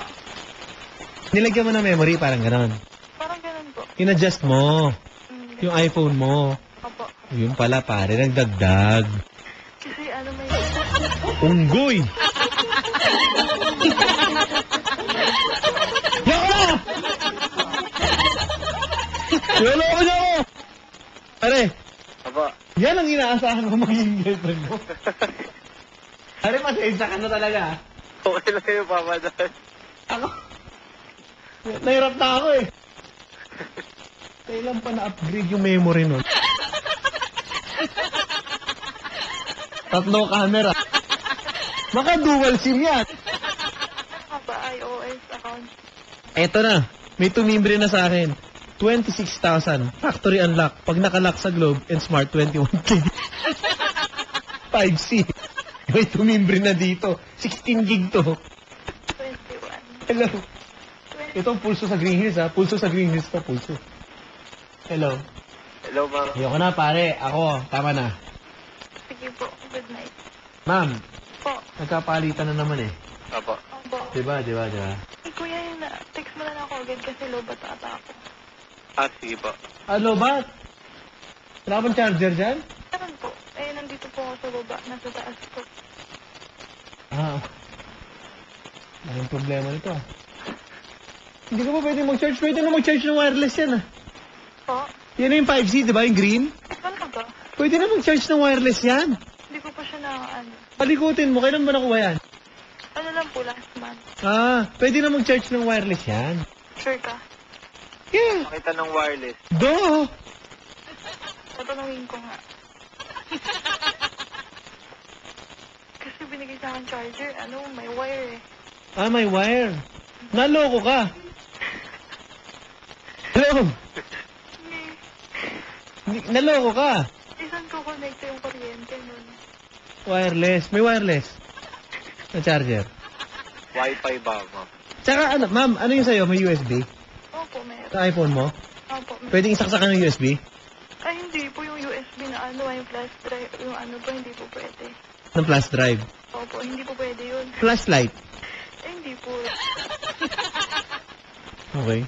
Speaker 1: Nilagyan mo ng memory, parang ganon.
Speaker 2: Parang ganun po.
Speaker 1: In-adjust mo. Yung iPhone mo.
Speaker 2: Opo.
Speaker 1: Yun pala, pare, nagdagdag.
Speaker 2: Kasi ano may...
Speaker 1: Unggoy! Yoko na! Yoloko niyo ako! Pare,
Speaker 3: Opo.
Speaker 1: yan ang inaasahan ko magiging girlfriend mo. Pare, masensya ka na talaga.
Speaker 3: Okay lang kayo, Papa Dan.
Speaker 1: Ako, nahirap na ako eh. Kailan pa na-upgrade yung memory nun? 3 camera. Maka dual SIM yan.
Speaker 2: Ano ba? iOS account.
Speaker 1: Eto na, may tumimbre na sa akin. 26,000. Factory unlock. Pag nakalock sa Globe and Smart, 21K. 5C. May tumimbre na dito. 16 gig to.
Speaker 2: 21.
Speaker 1: Hello.
Speaker 2: 20.
Speaker 1: Ito, pulso sa Green Hills ha. Pulso sa Green Hills to, pulso. Hello.
Speaker 3: Hello, ma'am.
Speaker 1: Ayoko na pare. Ako, tama na.
Speaker 2: Sige po. Good night.
Speaker 1: Ma'am,
Speaker 2: Po.
Speaker 1: nagkapalitan na naman eh.
Speaker 3: Opo.
Speaker 2: Opo.
Speaker 1: Diba?
Speaker 2: Eh, kuya, yun na. Text mo na lang ako agad kasi lobat ata ako.
Speaker 3: Sige po.
Speaker 1: Ano ba? Wala bang charger dyan?
Speaker 2: Meron po. Eh, nandito po ako sa baba. Nasa taas po.
Speaker 1: Anong problema nito ah? Hindi ka pa pwede mag-charge. Pwede na mag-charge ng wireless yan ah.
Speaker 2: Po.
Speaker 1: Yan na yung 5C, di ba? Yung green?
Speaker 2: Ano ba?
Speaker 1: Pwede na mag-charge ng wireless yan.
Speaker 2: Hindi ko pa siya na, ano.
Speaker 1: Palikutin mo. Kailan ba nakuha yan?
Speaker 2: Ano lang po, last month.
Speaker 1: Pwede na mag-charge ng wireless yan.
Speaker 2: Sure ka?
Speaker 1: Yeah.
Speaker 3: Makita ng wireless.
Speaker 1: Do.
Speaker 2: Tatanungin ko nga. Kasi binigay sa akin charger, may wire eh.
Speaker 1: May wire. Naloko ka. Hello. Naloko ka.
Speaker 2: Isan ko connect yung kuryente nun.
Speaker 1: Wireless. May wireless. Na charger.
Speaker 3: Wi-Fi ba, ma'am?
Speaker 1: Tsaka ma'am, ano yung sa'yo? May USB?
Speaker 2: Opo, meron.
Speaker 1: Sa iPhone mo?
Speaker 2: Opo, meron.
Speaker 1: Pwedeng isaksakan ng USB?
Speaker 2: Ay, hindi po yung USB na yung flash drive, yung hindi po pwede.
Speaker 1: Ng flash drive.
Speaker 2: Opo, hindi po pwede yun.
Speaker 1: Flashlight.
Speaker 2: Eh, hindi po.
Speaker 1: Okay.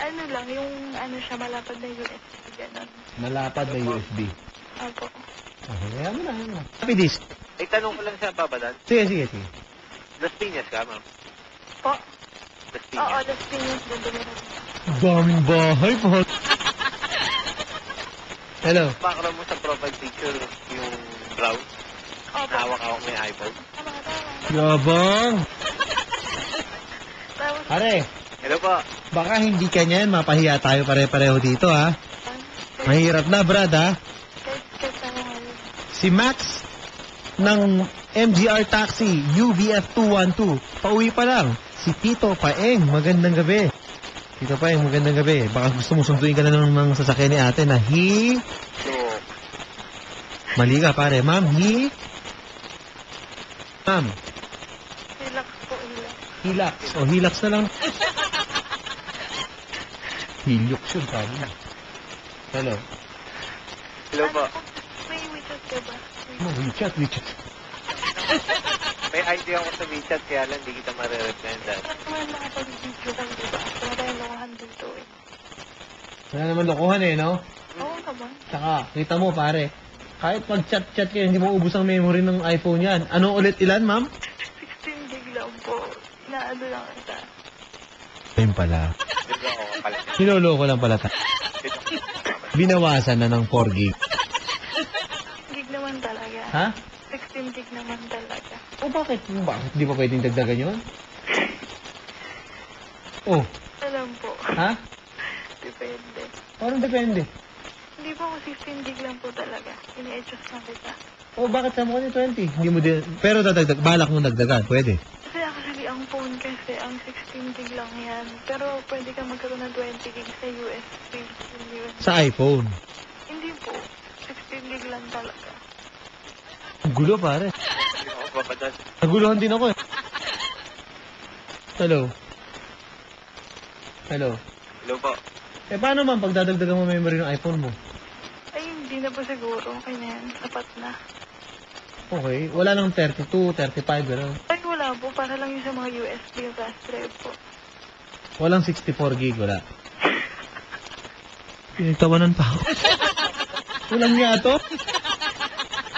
Speaker 2: Ano lang, yung siya, malapad na USB, gano'n.
Speaker 1: Malapad na USB.
Speaker 2: Opo.
Speaker 1: Okay, kaya mo na. Happy disk.
Speaker 3: Ay, tanong ko lang siya, Papa Dan.
Speaker 1: Sige.
Speaker 3: Las Piñas ka, ma'am?
Speaker 2: Po?
Speaker 3: Las
Speaker 2: Oo,
Speaker 3: Piñas.
Speaker 2: Las Piñas, doon meron.
Speaker 1: Daming bahay po. Hello.
Speaker 3: Background mo sa profile picture, yung brown.
Speaker 2: Opo.
Speaker 3: Hawak-hawak mo yung iPhone.
Speaker 2: Tama.
Speaker 1: Yabang.
Speaker 2: Tapos,
Speaker 1: Pare,
Speaker 3: Hello po.
Speaker 1: baka hindi ka niyan. Mapahiya tayo pare-pareho dito, ha? Mahirap na, Brad, ha?
Speaker 2: kahit ako ngayon.
Speaker 1: Si Max ng MGR Taxi UVF 212. Pauwi pa lang. Si Tito Paeng, magandang gabi. Tito Paeng, magandang gabi. Baka gusto mo sunduin ka na ng sasakyan ni ate na
Speaker 3: So,
Speaker 1: Mali ka, pare. Ma'am, Ma'am,
Speaker 2: Relax po, relax.
Speaker 1: Hilux. O, Hilux na lang. Hilux yun, pare. Hello.
Speaker 3: hello po.
Speaker 2: May WeChat ka ba?
Speaker 1: Ano, WeChat.
Speaker 3: May idea ako sa WeChat, kaya lang hindi kita marirepresentan.
Speaker 2: Naman nakapag-video ka, di ba? Wala tayong lokohan dito eh.
Speaker 1: Wala naman lokohan eh, no?
Speaker 2: Oo naman.
Speaker 1: Tsaka, kita mo, pare. Kahit mag-chat-chat kayo, hindi mo ubus ang memory ng iPhone yan. Ano ulit ilan, ma'am?
Speaker 2: 16 gig lang po. Inaano lang kita.
Speaker 1: Ayun pala.
Speaker 3: Hindi ako kapalit.
Speaker 1: Niloloko lang pala tayo. Binawasan na ng 4 gig.
Speaker 2: Gig naman talaga.
Speaker 1: Ha?
Speaker 2: 16 gig naman talaga.
Speaker 1: O bakit? Bakit? Di ba pwedeng dagdagan yun? Oh,
Speaker 2: Alam po.
Speaker 1: ha?
Speaker 2: Depende.
Speaker 1: Parang depende.
Speaker 2: Hindi po ako 16 gig lang po talaga. Ini-adjust lang kita.
Speaker 1: O bakit sa mo ni 20? Hindi mo din. Pero dadagdag, balak mo dagdagan. Pwede.
Speaker 2: Kasi actually, ang phone kasi, ang 16 gig lang yan. Pero pwede ka magkaroon ng 20 gig sa USB. Hindi yun.
Speaker 1: Sa iPhone.
Speaker 2: Hindi po. 16 gig lang talaga.
Speaker 1: Ang gulo, pare.
Speaker 3: Hindi ako papadan.
Speaker 1: Naguluhan din ako eh. Hello. Hello.
Speaker 3: Hello po.
Speaker 1: Eh paano man pag dadagdagan mo memory ng iPhone mo?
Speaker 2: Ay, hindi na po siguro. Okay na yan. Sapat na.
Speaker 1: Okay. Wala nang 32, 35, gano'n.
Speaker 2: Ay, wala po. Para lang yung sa mga USB yung flash drive po.
Speaker 1: Walang 64 gig, wala. Pinagtawanan pa ako. Walang nga to.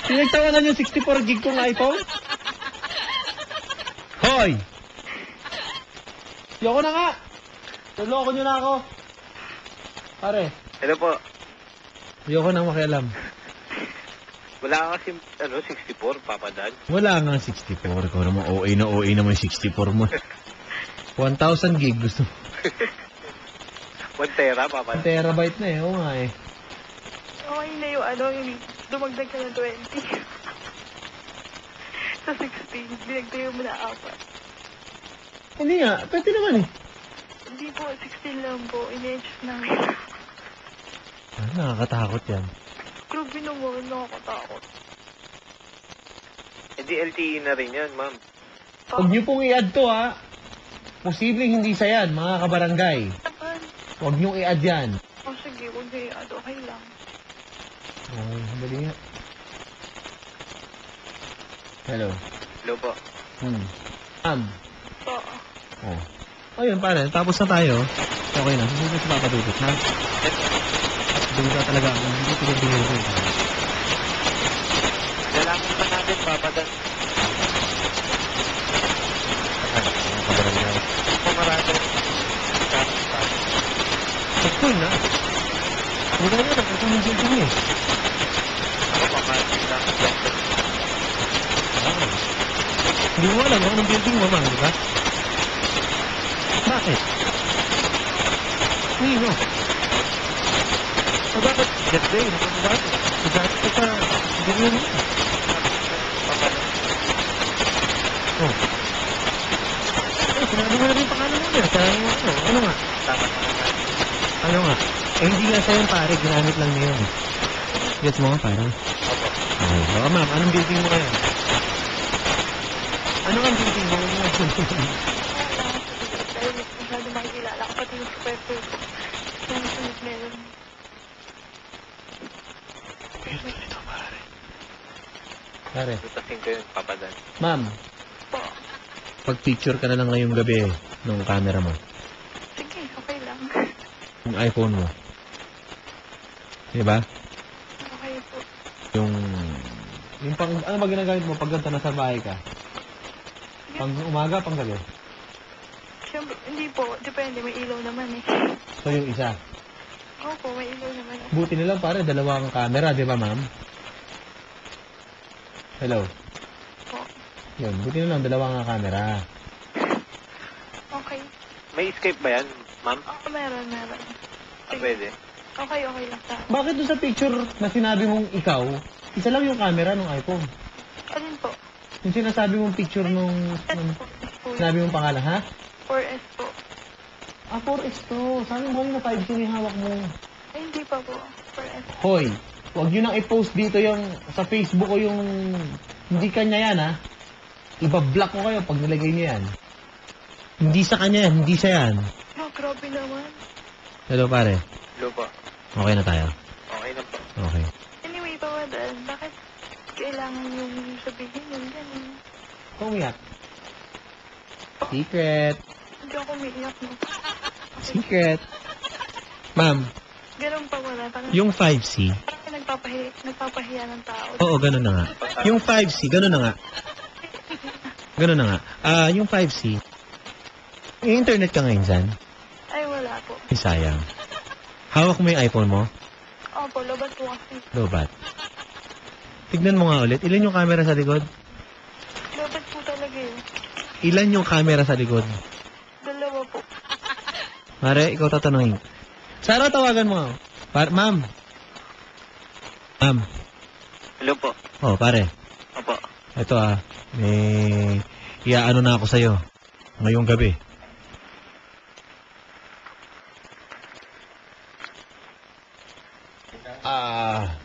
Speaker 1: Pinagtawanan yung 64 gig kong iPhone? Hoy! Yoko na nga! Naloko nyo na ako. Pare,
Speaker 3: Hello po.
Speaker 1: ayoko nang makialam.
Speaker 3: Wala ka kasi, 64, papadan.
Speaker 1: Wala nga 64. Ikaw naman, OA naman yung 64 mo. 1,000 gig gusto mo.
Speaker 3: 1 tera, papadan.
Speaker 1: Terabyte na eh, oo nga eh.
Speaker 2: Okay na yung yung dumagdag ka na 20. Sa 16, dinagdagan mo na 4.
Speaker 1: Hindi nga, pwede naman eh.
Speaker 2: Hindi po, 16 lang po. Ini-adjust namin.
Speaker 1: Ah, nakakatakot yan.
Speaker 2: Grabe naman, nakakatakot.
Speaker 3: Hindi LTE na rin yan, ma'am.
Speaker 1: Huwag niyo pong i-add to ha. Posibleng hindi sa yan, mga kabarangay.
Speaker 2: Naman.
Speaker 1: Huwag niyo i-add yan.
Speaker 2: O sige, huwag na yung okay lang.
Speaker 1: Oh, dali nga. Hello.
Speaker 3: Hello po.
Speaker 1: Ma'am.
Speaker 2: Po.
Speaker 1: Oh. Ayun, pare. Tapos na tayo. Okay na. Susunod sa papadudot, ha? Doon ka talaga ako. Hindi ko pinagdingin ko.
Speaker 3: Dalaman pa natin, papadan. Pumarado.
Speaker 1: Sakto na. Huwag ka na. Ito yung building eh.
Speaker 3: Ako, pakasin lang.
Speaker 1: Hindi mo alam kung anong building mo, ma'am, di ba? Bakit? Hindi mo. O bakit? Get day. Bakit? Bakit ka pa? Ganyan mo. Oh. Eh, sinabi mo na rin yung pangalan mo niya. Kaya mo ano? Ano nga?
Speaker 3: Tama.
Speaker 1: Ano nga? Eh, hindi nga sa'yo pare. Ginamit lang niya yun. Gets mo nga, pare?
Speaker 3: Opo.
Speaker 1: Okay. So, ma'am, anong building mo ngayon? Ano ang building mo?
Speaker 2: Dahil masyado makikilala ko pati yung supervisor ko. Sunod meron.
Speaker 1: Pero ito, pare. Pare.
Speaker 3: Tutasin ko yun, papadan.
Speaker 1: Ma'am,
Speaker 2: Po.
Speaker 1: pag-picture ka na lang ngayong gabi ng camera mo.
Speaker 2: Sige, okay lang.
Speaker 1: Yung iPhone mo. Diba?
Speaker 2: Okay po.
Speaker 1: Yung pang, ano ba ginagamit mo pag ganito nasa bahay ka? Pang umaga, pang gabi?
Speaker 2: Siyempre, hindi po. Depende, may ilaw naman eh.
Speaker 1: So, yung isa.
Speaker 2: Opo, may ilaw naman.
Speaker 1: Buti na lang pare, dalawang camera, di ba ma'am? Hello?
Speaker 2: Po.
Speaker 1: Yun, buti na lang, dalawang camera.
Speaker 2: Okay.
Speaker 3: May escape ba yan, ma'am?
Speaker 2: Oo, meron.
Speaker 3: Pwede.
Speaker 2: Okay lang sa akin.
Speaker 1: Bakit doon sa picture na sinabi mong ikaw, isa lang yung camera ng iPhone?
Speaker 2: Alin po?
Speaker 1: Yung sinasabi mong picture nung sinabi mong pangalan, ha?
Speaker 2: 4S po.
Speaker 1: Ah, 4X to. Sabi mo na 5K yung hawak mo.
Speaker 2: Ay, hindi pa po. 4S.
Speaker 1: Hoy, huwag nyo nang i-post dito yung sa Facebook ko yung hindi kanya yan, ha? Iba-block ko kayo pag nilagay niyo yan. Hindi sa kanya yan, hindi siya yan.
Speaker 2: Oh, grabe naman.
Speaker 1: Hello, pare.
Speaker 3: Hello po.
Speaker 1: Okay na tayo.
Speaker 3: Okay lang po.
Speaker 1: Okay.
Speaker 2: Anyway, pawadaan, bakit kailangan yung sabihin yun ganun?
Speaker 1: Umiyak. Secret.
Speaker 2: Hindi ako umiiyak, no?
Speaker 1: Secret. Ma'am,
Speaker 2: Ganun pa wala. Parang,
Speaker 1: yung 5C.
Speaker 2: parang nagpapahiya ng tao.
Speaker 1: Oo, ganun na nga. Yung 5C, ganun na nga. Ganun na nga. Yung 5C, yung internet ka ngayon dyan,
Speaker 2: Ay, wala po.
Speaker 1: ay sayang. Hawak mo yung iPhone mo,
Speaker 2: Opo, labat po kasi.
Speaker 1: lobat. Tignan mo nga ulit, ilan yung camera sa likod?
Speaker 2: Labat po talaga eh.
Speaker 1: Ilan yung camera sa likod?
Speaker 2: Dalawa po.
Speaker 1: Mare, ikaw tatanungin. Sarah, tawagan mo. Ma'am. Ma'am.
Speaker 3: Hello po.
Speaker 1: Oh, pare.
Speaker 3: Opo.
Speaker 1: Ito may iaano na ako sa'yo. Ngayong gabi.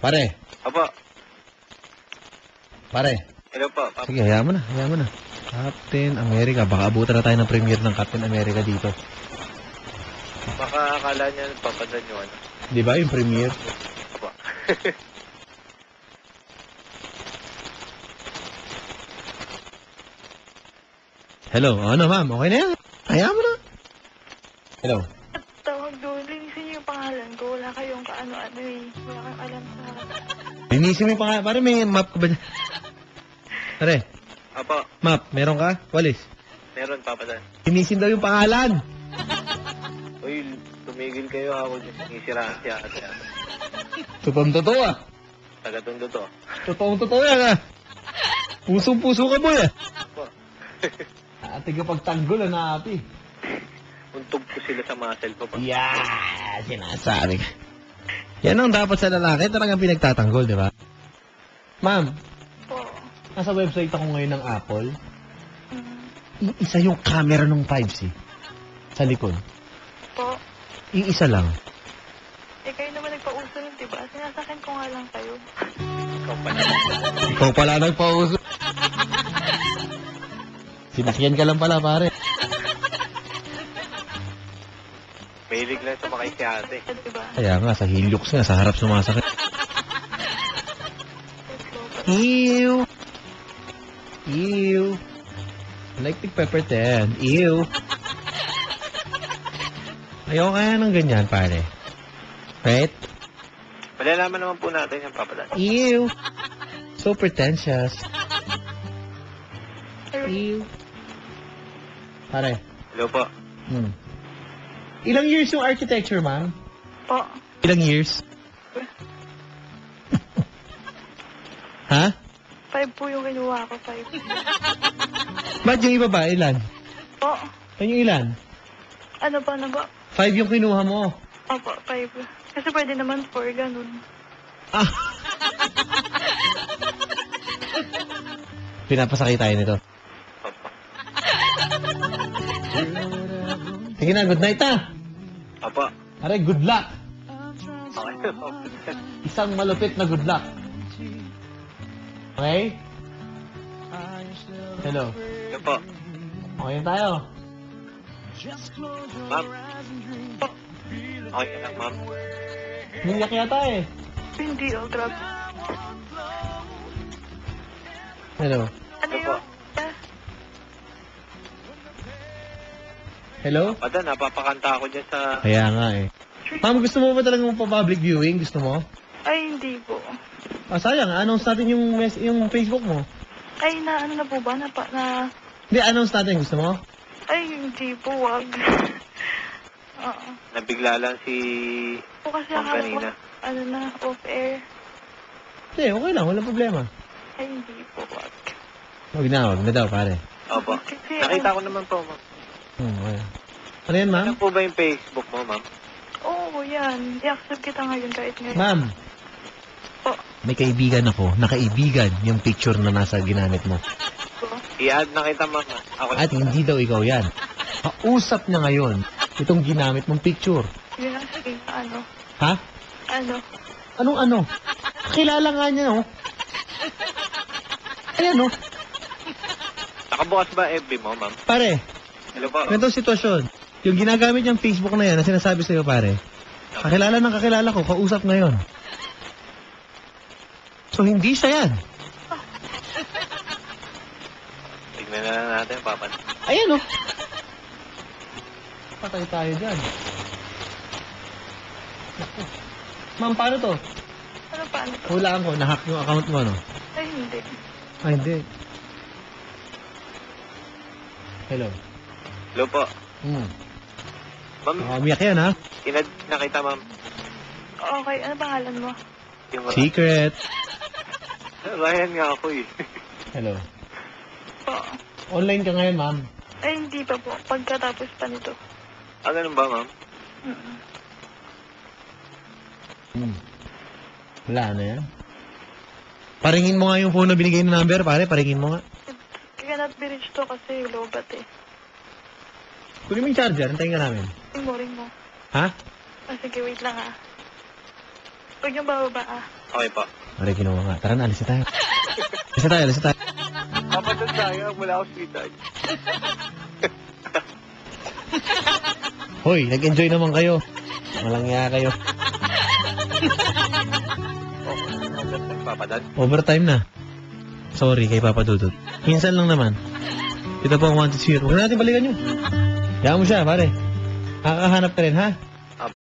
Speaker 1: Pare.
Speaker 3: Opo.
Speaker 1: Pare.
Speaker 3: Hello po. Papa.
Speaker 1: Sige, hayaan mo na. Captain America. Baka abutan na tayo ng premiere ng Captain America dito.
Speaker 3: Baka akala niya papadan yun.
Speaker 1: Di ba yung premiere?
Speaker 3: Opo.
Speaker 1: Hello. Ano, ma'am? Okay na yan. Hayaan mo na. Hello.
Speaker 2: At tawag doon, linisin niyo yung pangalan ko. Wala kayong kaano-ano eh. Wala kayong alam sa
Speaker 1: Linisin mo yung pangalan. Pare, may map ka ba dyan? Pare,
Speaker 3: Opo.
Speaker 1: map. Meron ka? Walis.
Speaker 3: Meron papadan.
Speaker 1: Linisin daw yung pangalan.
Speaker 3: Uy, tumigil kayo ako dyan. Isiraan siya ate.
Speaker 1: Totoong-totoo
Speaker 3: Tagatundo to.
Speaker 1: Totoong-totoo yan Pusong-puso ka boy
Speaker 3: Opo.
Speaker 1: Ate kapag tanggol na ate.
Speaker 3: Untog ko sila sa muscle ko pa.
Speaker 1: Yeah, sinasabi ka. Yan ang dapat sa lalaki. Talagang pinagtatanggol, di ba? Ma'am,
Speaker 2: po.
Speaker 1: nasa website ako ngayon ng Apple.
Speaker 2: Mm,
Speaker 1: Iisa yung camera ng 5C. Sa likod.
Speaker 2: po.
Speaker 1: Iisa lang.
Speaker 2: Eh, kayo naman nagpauso nun, diba? Sinasakin ko nga lang kayo.
Speaker 3: Ikaw pa na.
Speaker 1: Ikaw pala nagpauso. Sinakyan ka lang pala, pare.
Speaker 3: Mahilig lang sumakay si ate.
Speaker 2: Diba?
Speaker 1: Kaya nga, sa Hilux nga, sa harap sumasakit. Ew. Ew. Electric pepper 10. Ew. Ayaw kaya ng ganyan, pare. Right?
Speaker 3: Malalaman naman po natin yung papadan.
Speaker 1: Ew. So pretentious. Ew. Pare.
Speaker 3: Hello po.
Speaker 1: Ilang years yung architecture, ma'am?
Speaker 2: Po.
Speaker 1: Ilang years? Ha?
Speaker 2: 5 po yung kinuha ko, 5.
Speaker 1: Ba't yung iba ba? Ilan?
Speaker 2: Po.
Speaker 1: Yan yung ilan?
Speaker 2: Ano ba na ba?
Speaker 1: 5 yung kinuha mo.
Speaker 2: Opo, 5. Kasi pwede naman 4, ganun.
Speaker 1: Ah. Pinapasakay tayo nito.
Speaker 3: Opo.
Speaker 1: Sige na, good night
Speaker 3: Opo.
Speaker 1: Aray, good luck.
Speaker 3: Okay po.
Speaker 1: Isang malupit na good luck. Okay? Hello.
Speaker 3: Hello po.
Speaker 1: Okay na tayo.
Speaker 3: Ma'am. Okay lang, ma'am.
Speaker 1: Niyak yata eh.
Speaker 2: Hindi, oh, grabe.
Speaker 1: Hello.
Speaker 2: Ano
Speaker 3: Opo.
Speaker 2: yun?
Speaker 1: Hello?
Speaker 3: Papadan, napapakanta ako dyan sa...
Speaker 1: Kaya nga eh. Ma'am, gusto mo ba talagang pa-public viewing? Gusto mo?
Speaker 2: Ay, hindi po.
Speaker 1: Sayang. Announce natin yung Facebook mo.
Speaker 2: Ay, na ano na po ba? Na
Speaker 1: Hindi, announce natin. Gusto mo?
Speaker 2: Ay, hindi po, wag. Oo.
Speaker 3: Nabigla lang si
Speaker 2: Po kasi
Speaker 3: Ma'am
Speaker 2: akala ko,
Speaker 3: kanina.
Speaker 2: ano na, off-air.
Speaker 1: Hindi, okay lang. Walang problema.
Speaker 2: Ay, hindi po, wag.
Speaker 1: Wag na daw, pare.
Speaker 3: Opo.
Speaker 2: Kasi,
Speaker 3: Nakita ko naman po, ma'am.
Speaker 1: Okay. Ano yan, ma'am?
Speaker 3: Ano po ba yung Facebook mo, ma'am?
Speaker 2: Oo, yan. I-accept kita ngayon kahit ngayon.
Speaker 1: Ma'am,
Speaker 2: Po.
Speaker 1: may kaibigan ako. Nakaibigan yung picture na nasa ginamit mo.
Speaker 2: Po.
Speaker 3: I-add na kita, ma'am. Ako
Speaker 1: At hindi daw ikaw yan. Kausap niya ngayon itong ginamit mong picture.
Speaker 2: Yun ang sige, ano?
Speaker 1: Ha?
Speaker 2: Ano?
Speaker 1: Anong ano? Kilala nga niya, oh. Ayan, oh.
Speaker 3: Nakabukas ba FB mo, ma'am?
Speaker 1: Pare,
Speaker 3: Hello po.
Speaker 1: ganitong sitwasyon. Yung ginagamit niyang Facebook na yan, na sinasabi sa'yo, pare, kakilala ng kakilala ko, kausap ngayon. So, hindi siya yan.
Speaker 3: Tignan na lang natin, Papa.
Speaker 1: Ayan, oh. Patay tayo dyan. Naku. Ma'am, paano to?
Speaker 2: Ano pa? Ano to?
Speaker 1: Hulaan ko, nahack yung account mo, no?
Speaker 2: Ay, hindi.
Speaker 1: Ay, hindi. Hello.
Speaker 3: Hello po. Ma'am,
Speaker 1: Umiyak yan, ha?
Speaker 3: inad nakita, ma'am.
Speaker 2: Okay, ano pangalan mo?
Speaker 3: Yung
Speaker 1: Secret.
Speaker 3: Ryan nga ako eh.
Speaker 1: Hello.
Speaker 2: Po.
Speaker 1: Online ka ngayon, ma'am.
Speaker 2: Ay, hindi pa po. Pagkatapos pa nito.
Speaker 3: Ah, ganun ba, ma'am?
Speaker 1: Wala na yan. Paringin mo nga yung phone na binigay na number, pare. Paringin mo nga.
Speaker 2: Cannot be reached to kasi lobat eh.
Speaker 1: Kunin mo yung charger. Antayin ka namin.
Speaker 2: Ring mo.
Speaker 1: Ha?
Speaker 2: Ah, sige, wait lang ah. Huwag niyong bababa ah.
Speaker 3: Okay po.
Speaker 1: Pare, kinuha nga. Tara na, alis na tayo. Alis na tayo.
Speaker 3: Papa, doon tayo. Wala ako sweetheart.
Speaker 1: Hoy, nag-enjoy naman kayo. Malangya kayo.
Speaker 3: Papa, dad.
Speaker 1: Overtime na. Sorry kay Papa Dudut. Minsan lang naman. Ito po ang wanted sweet. Huwag na natin balikan yun. Hayaan mo siya, pare. Nakakahanap ka rin, ha?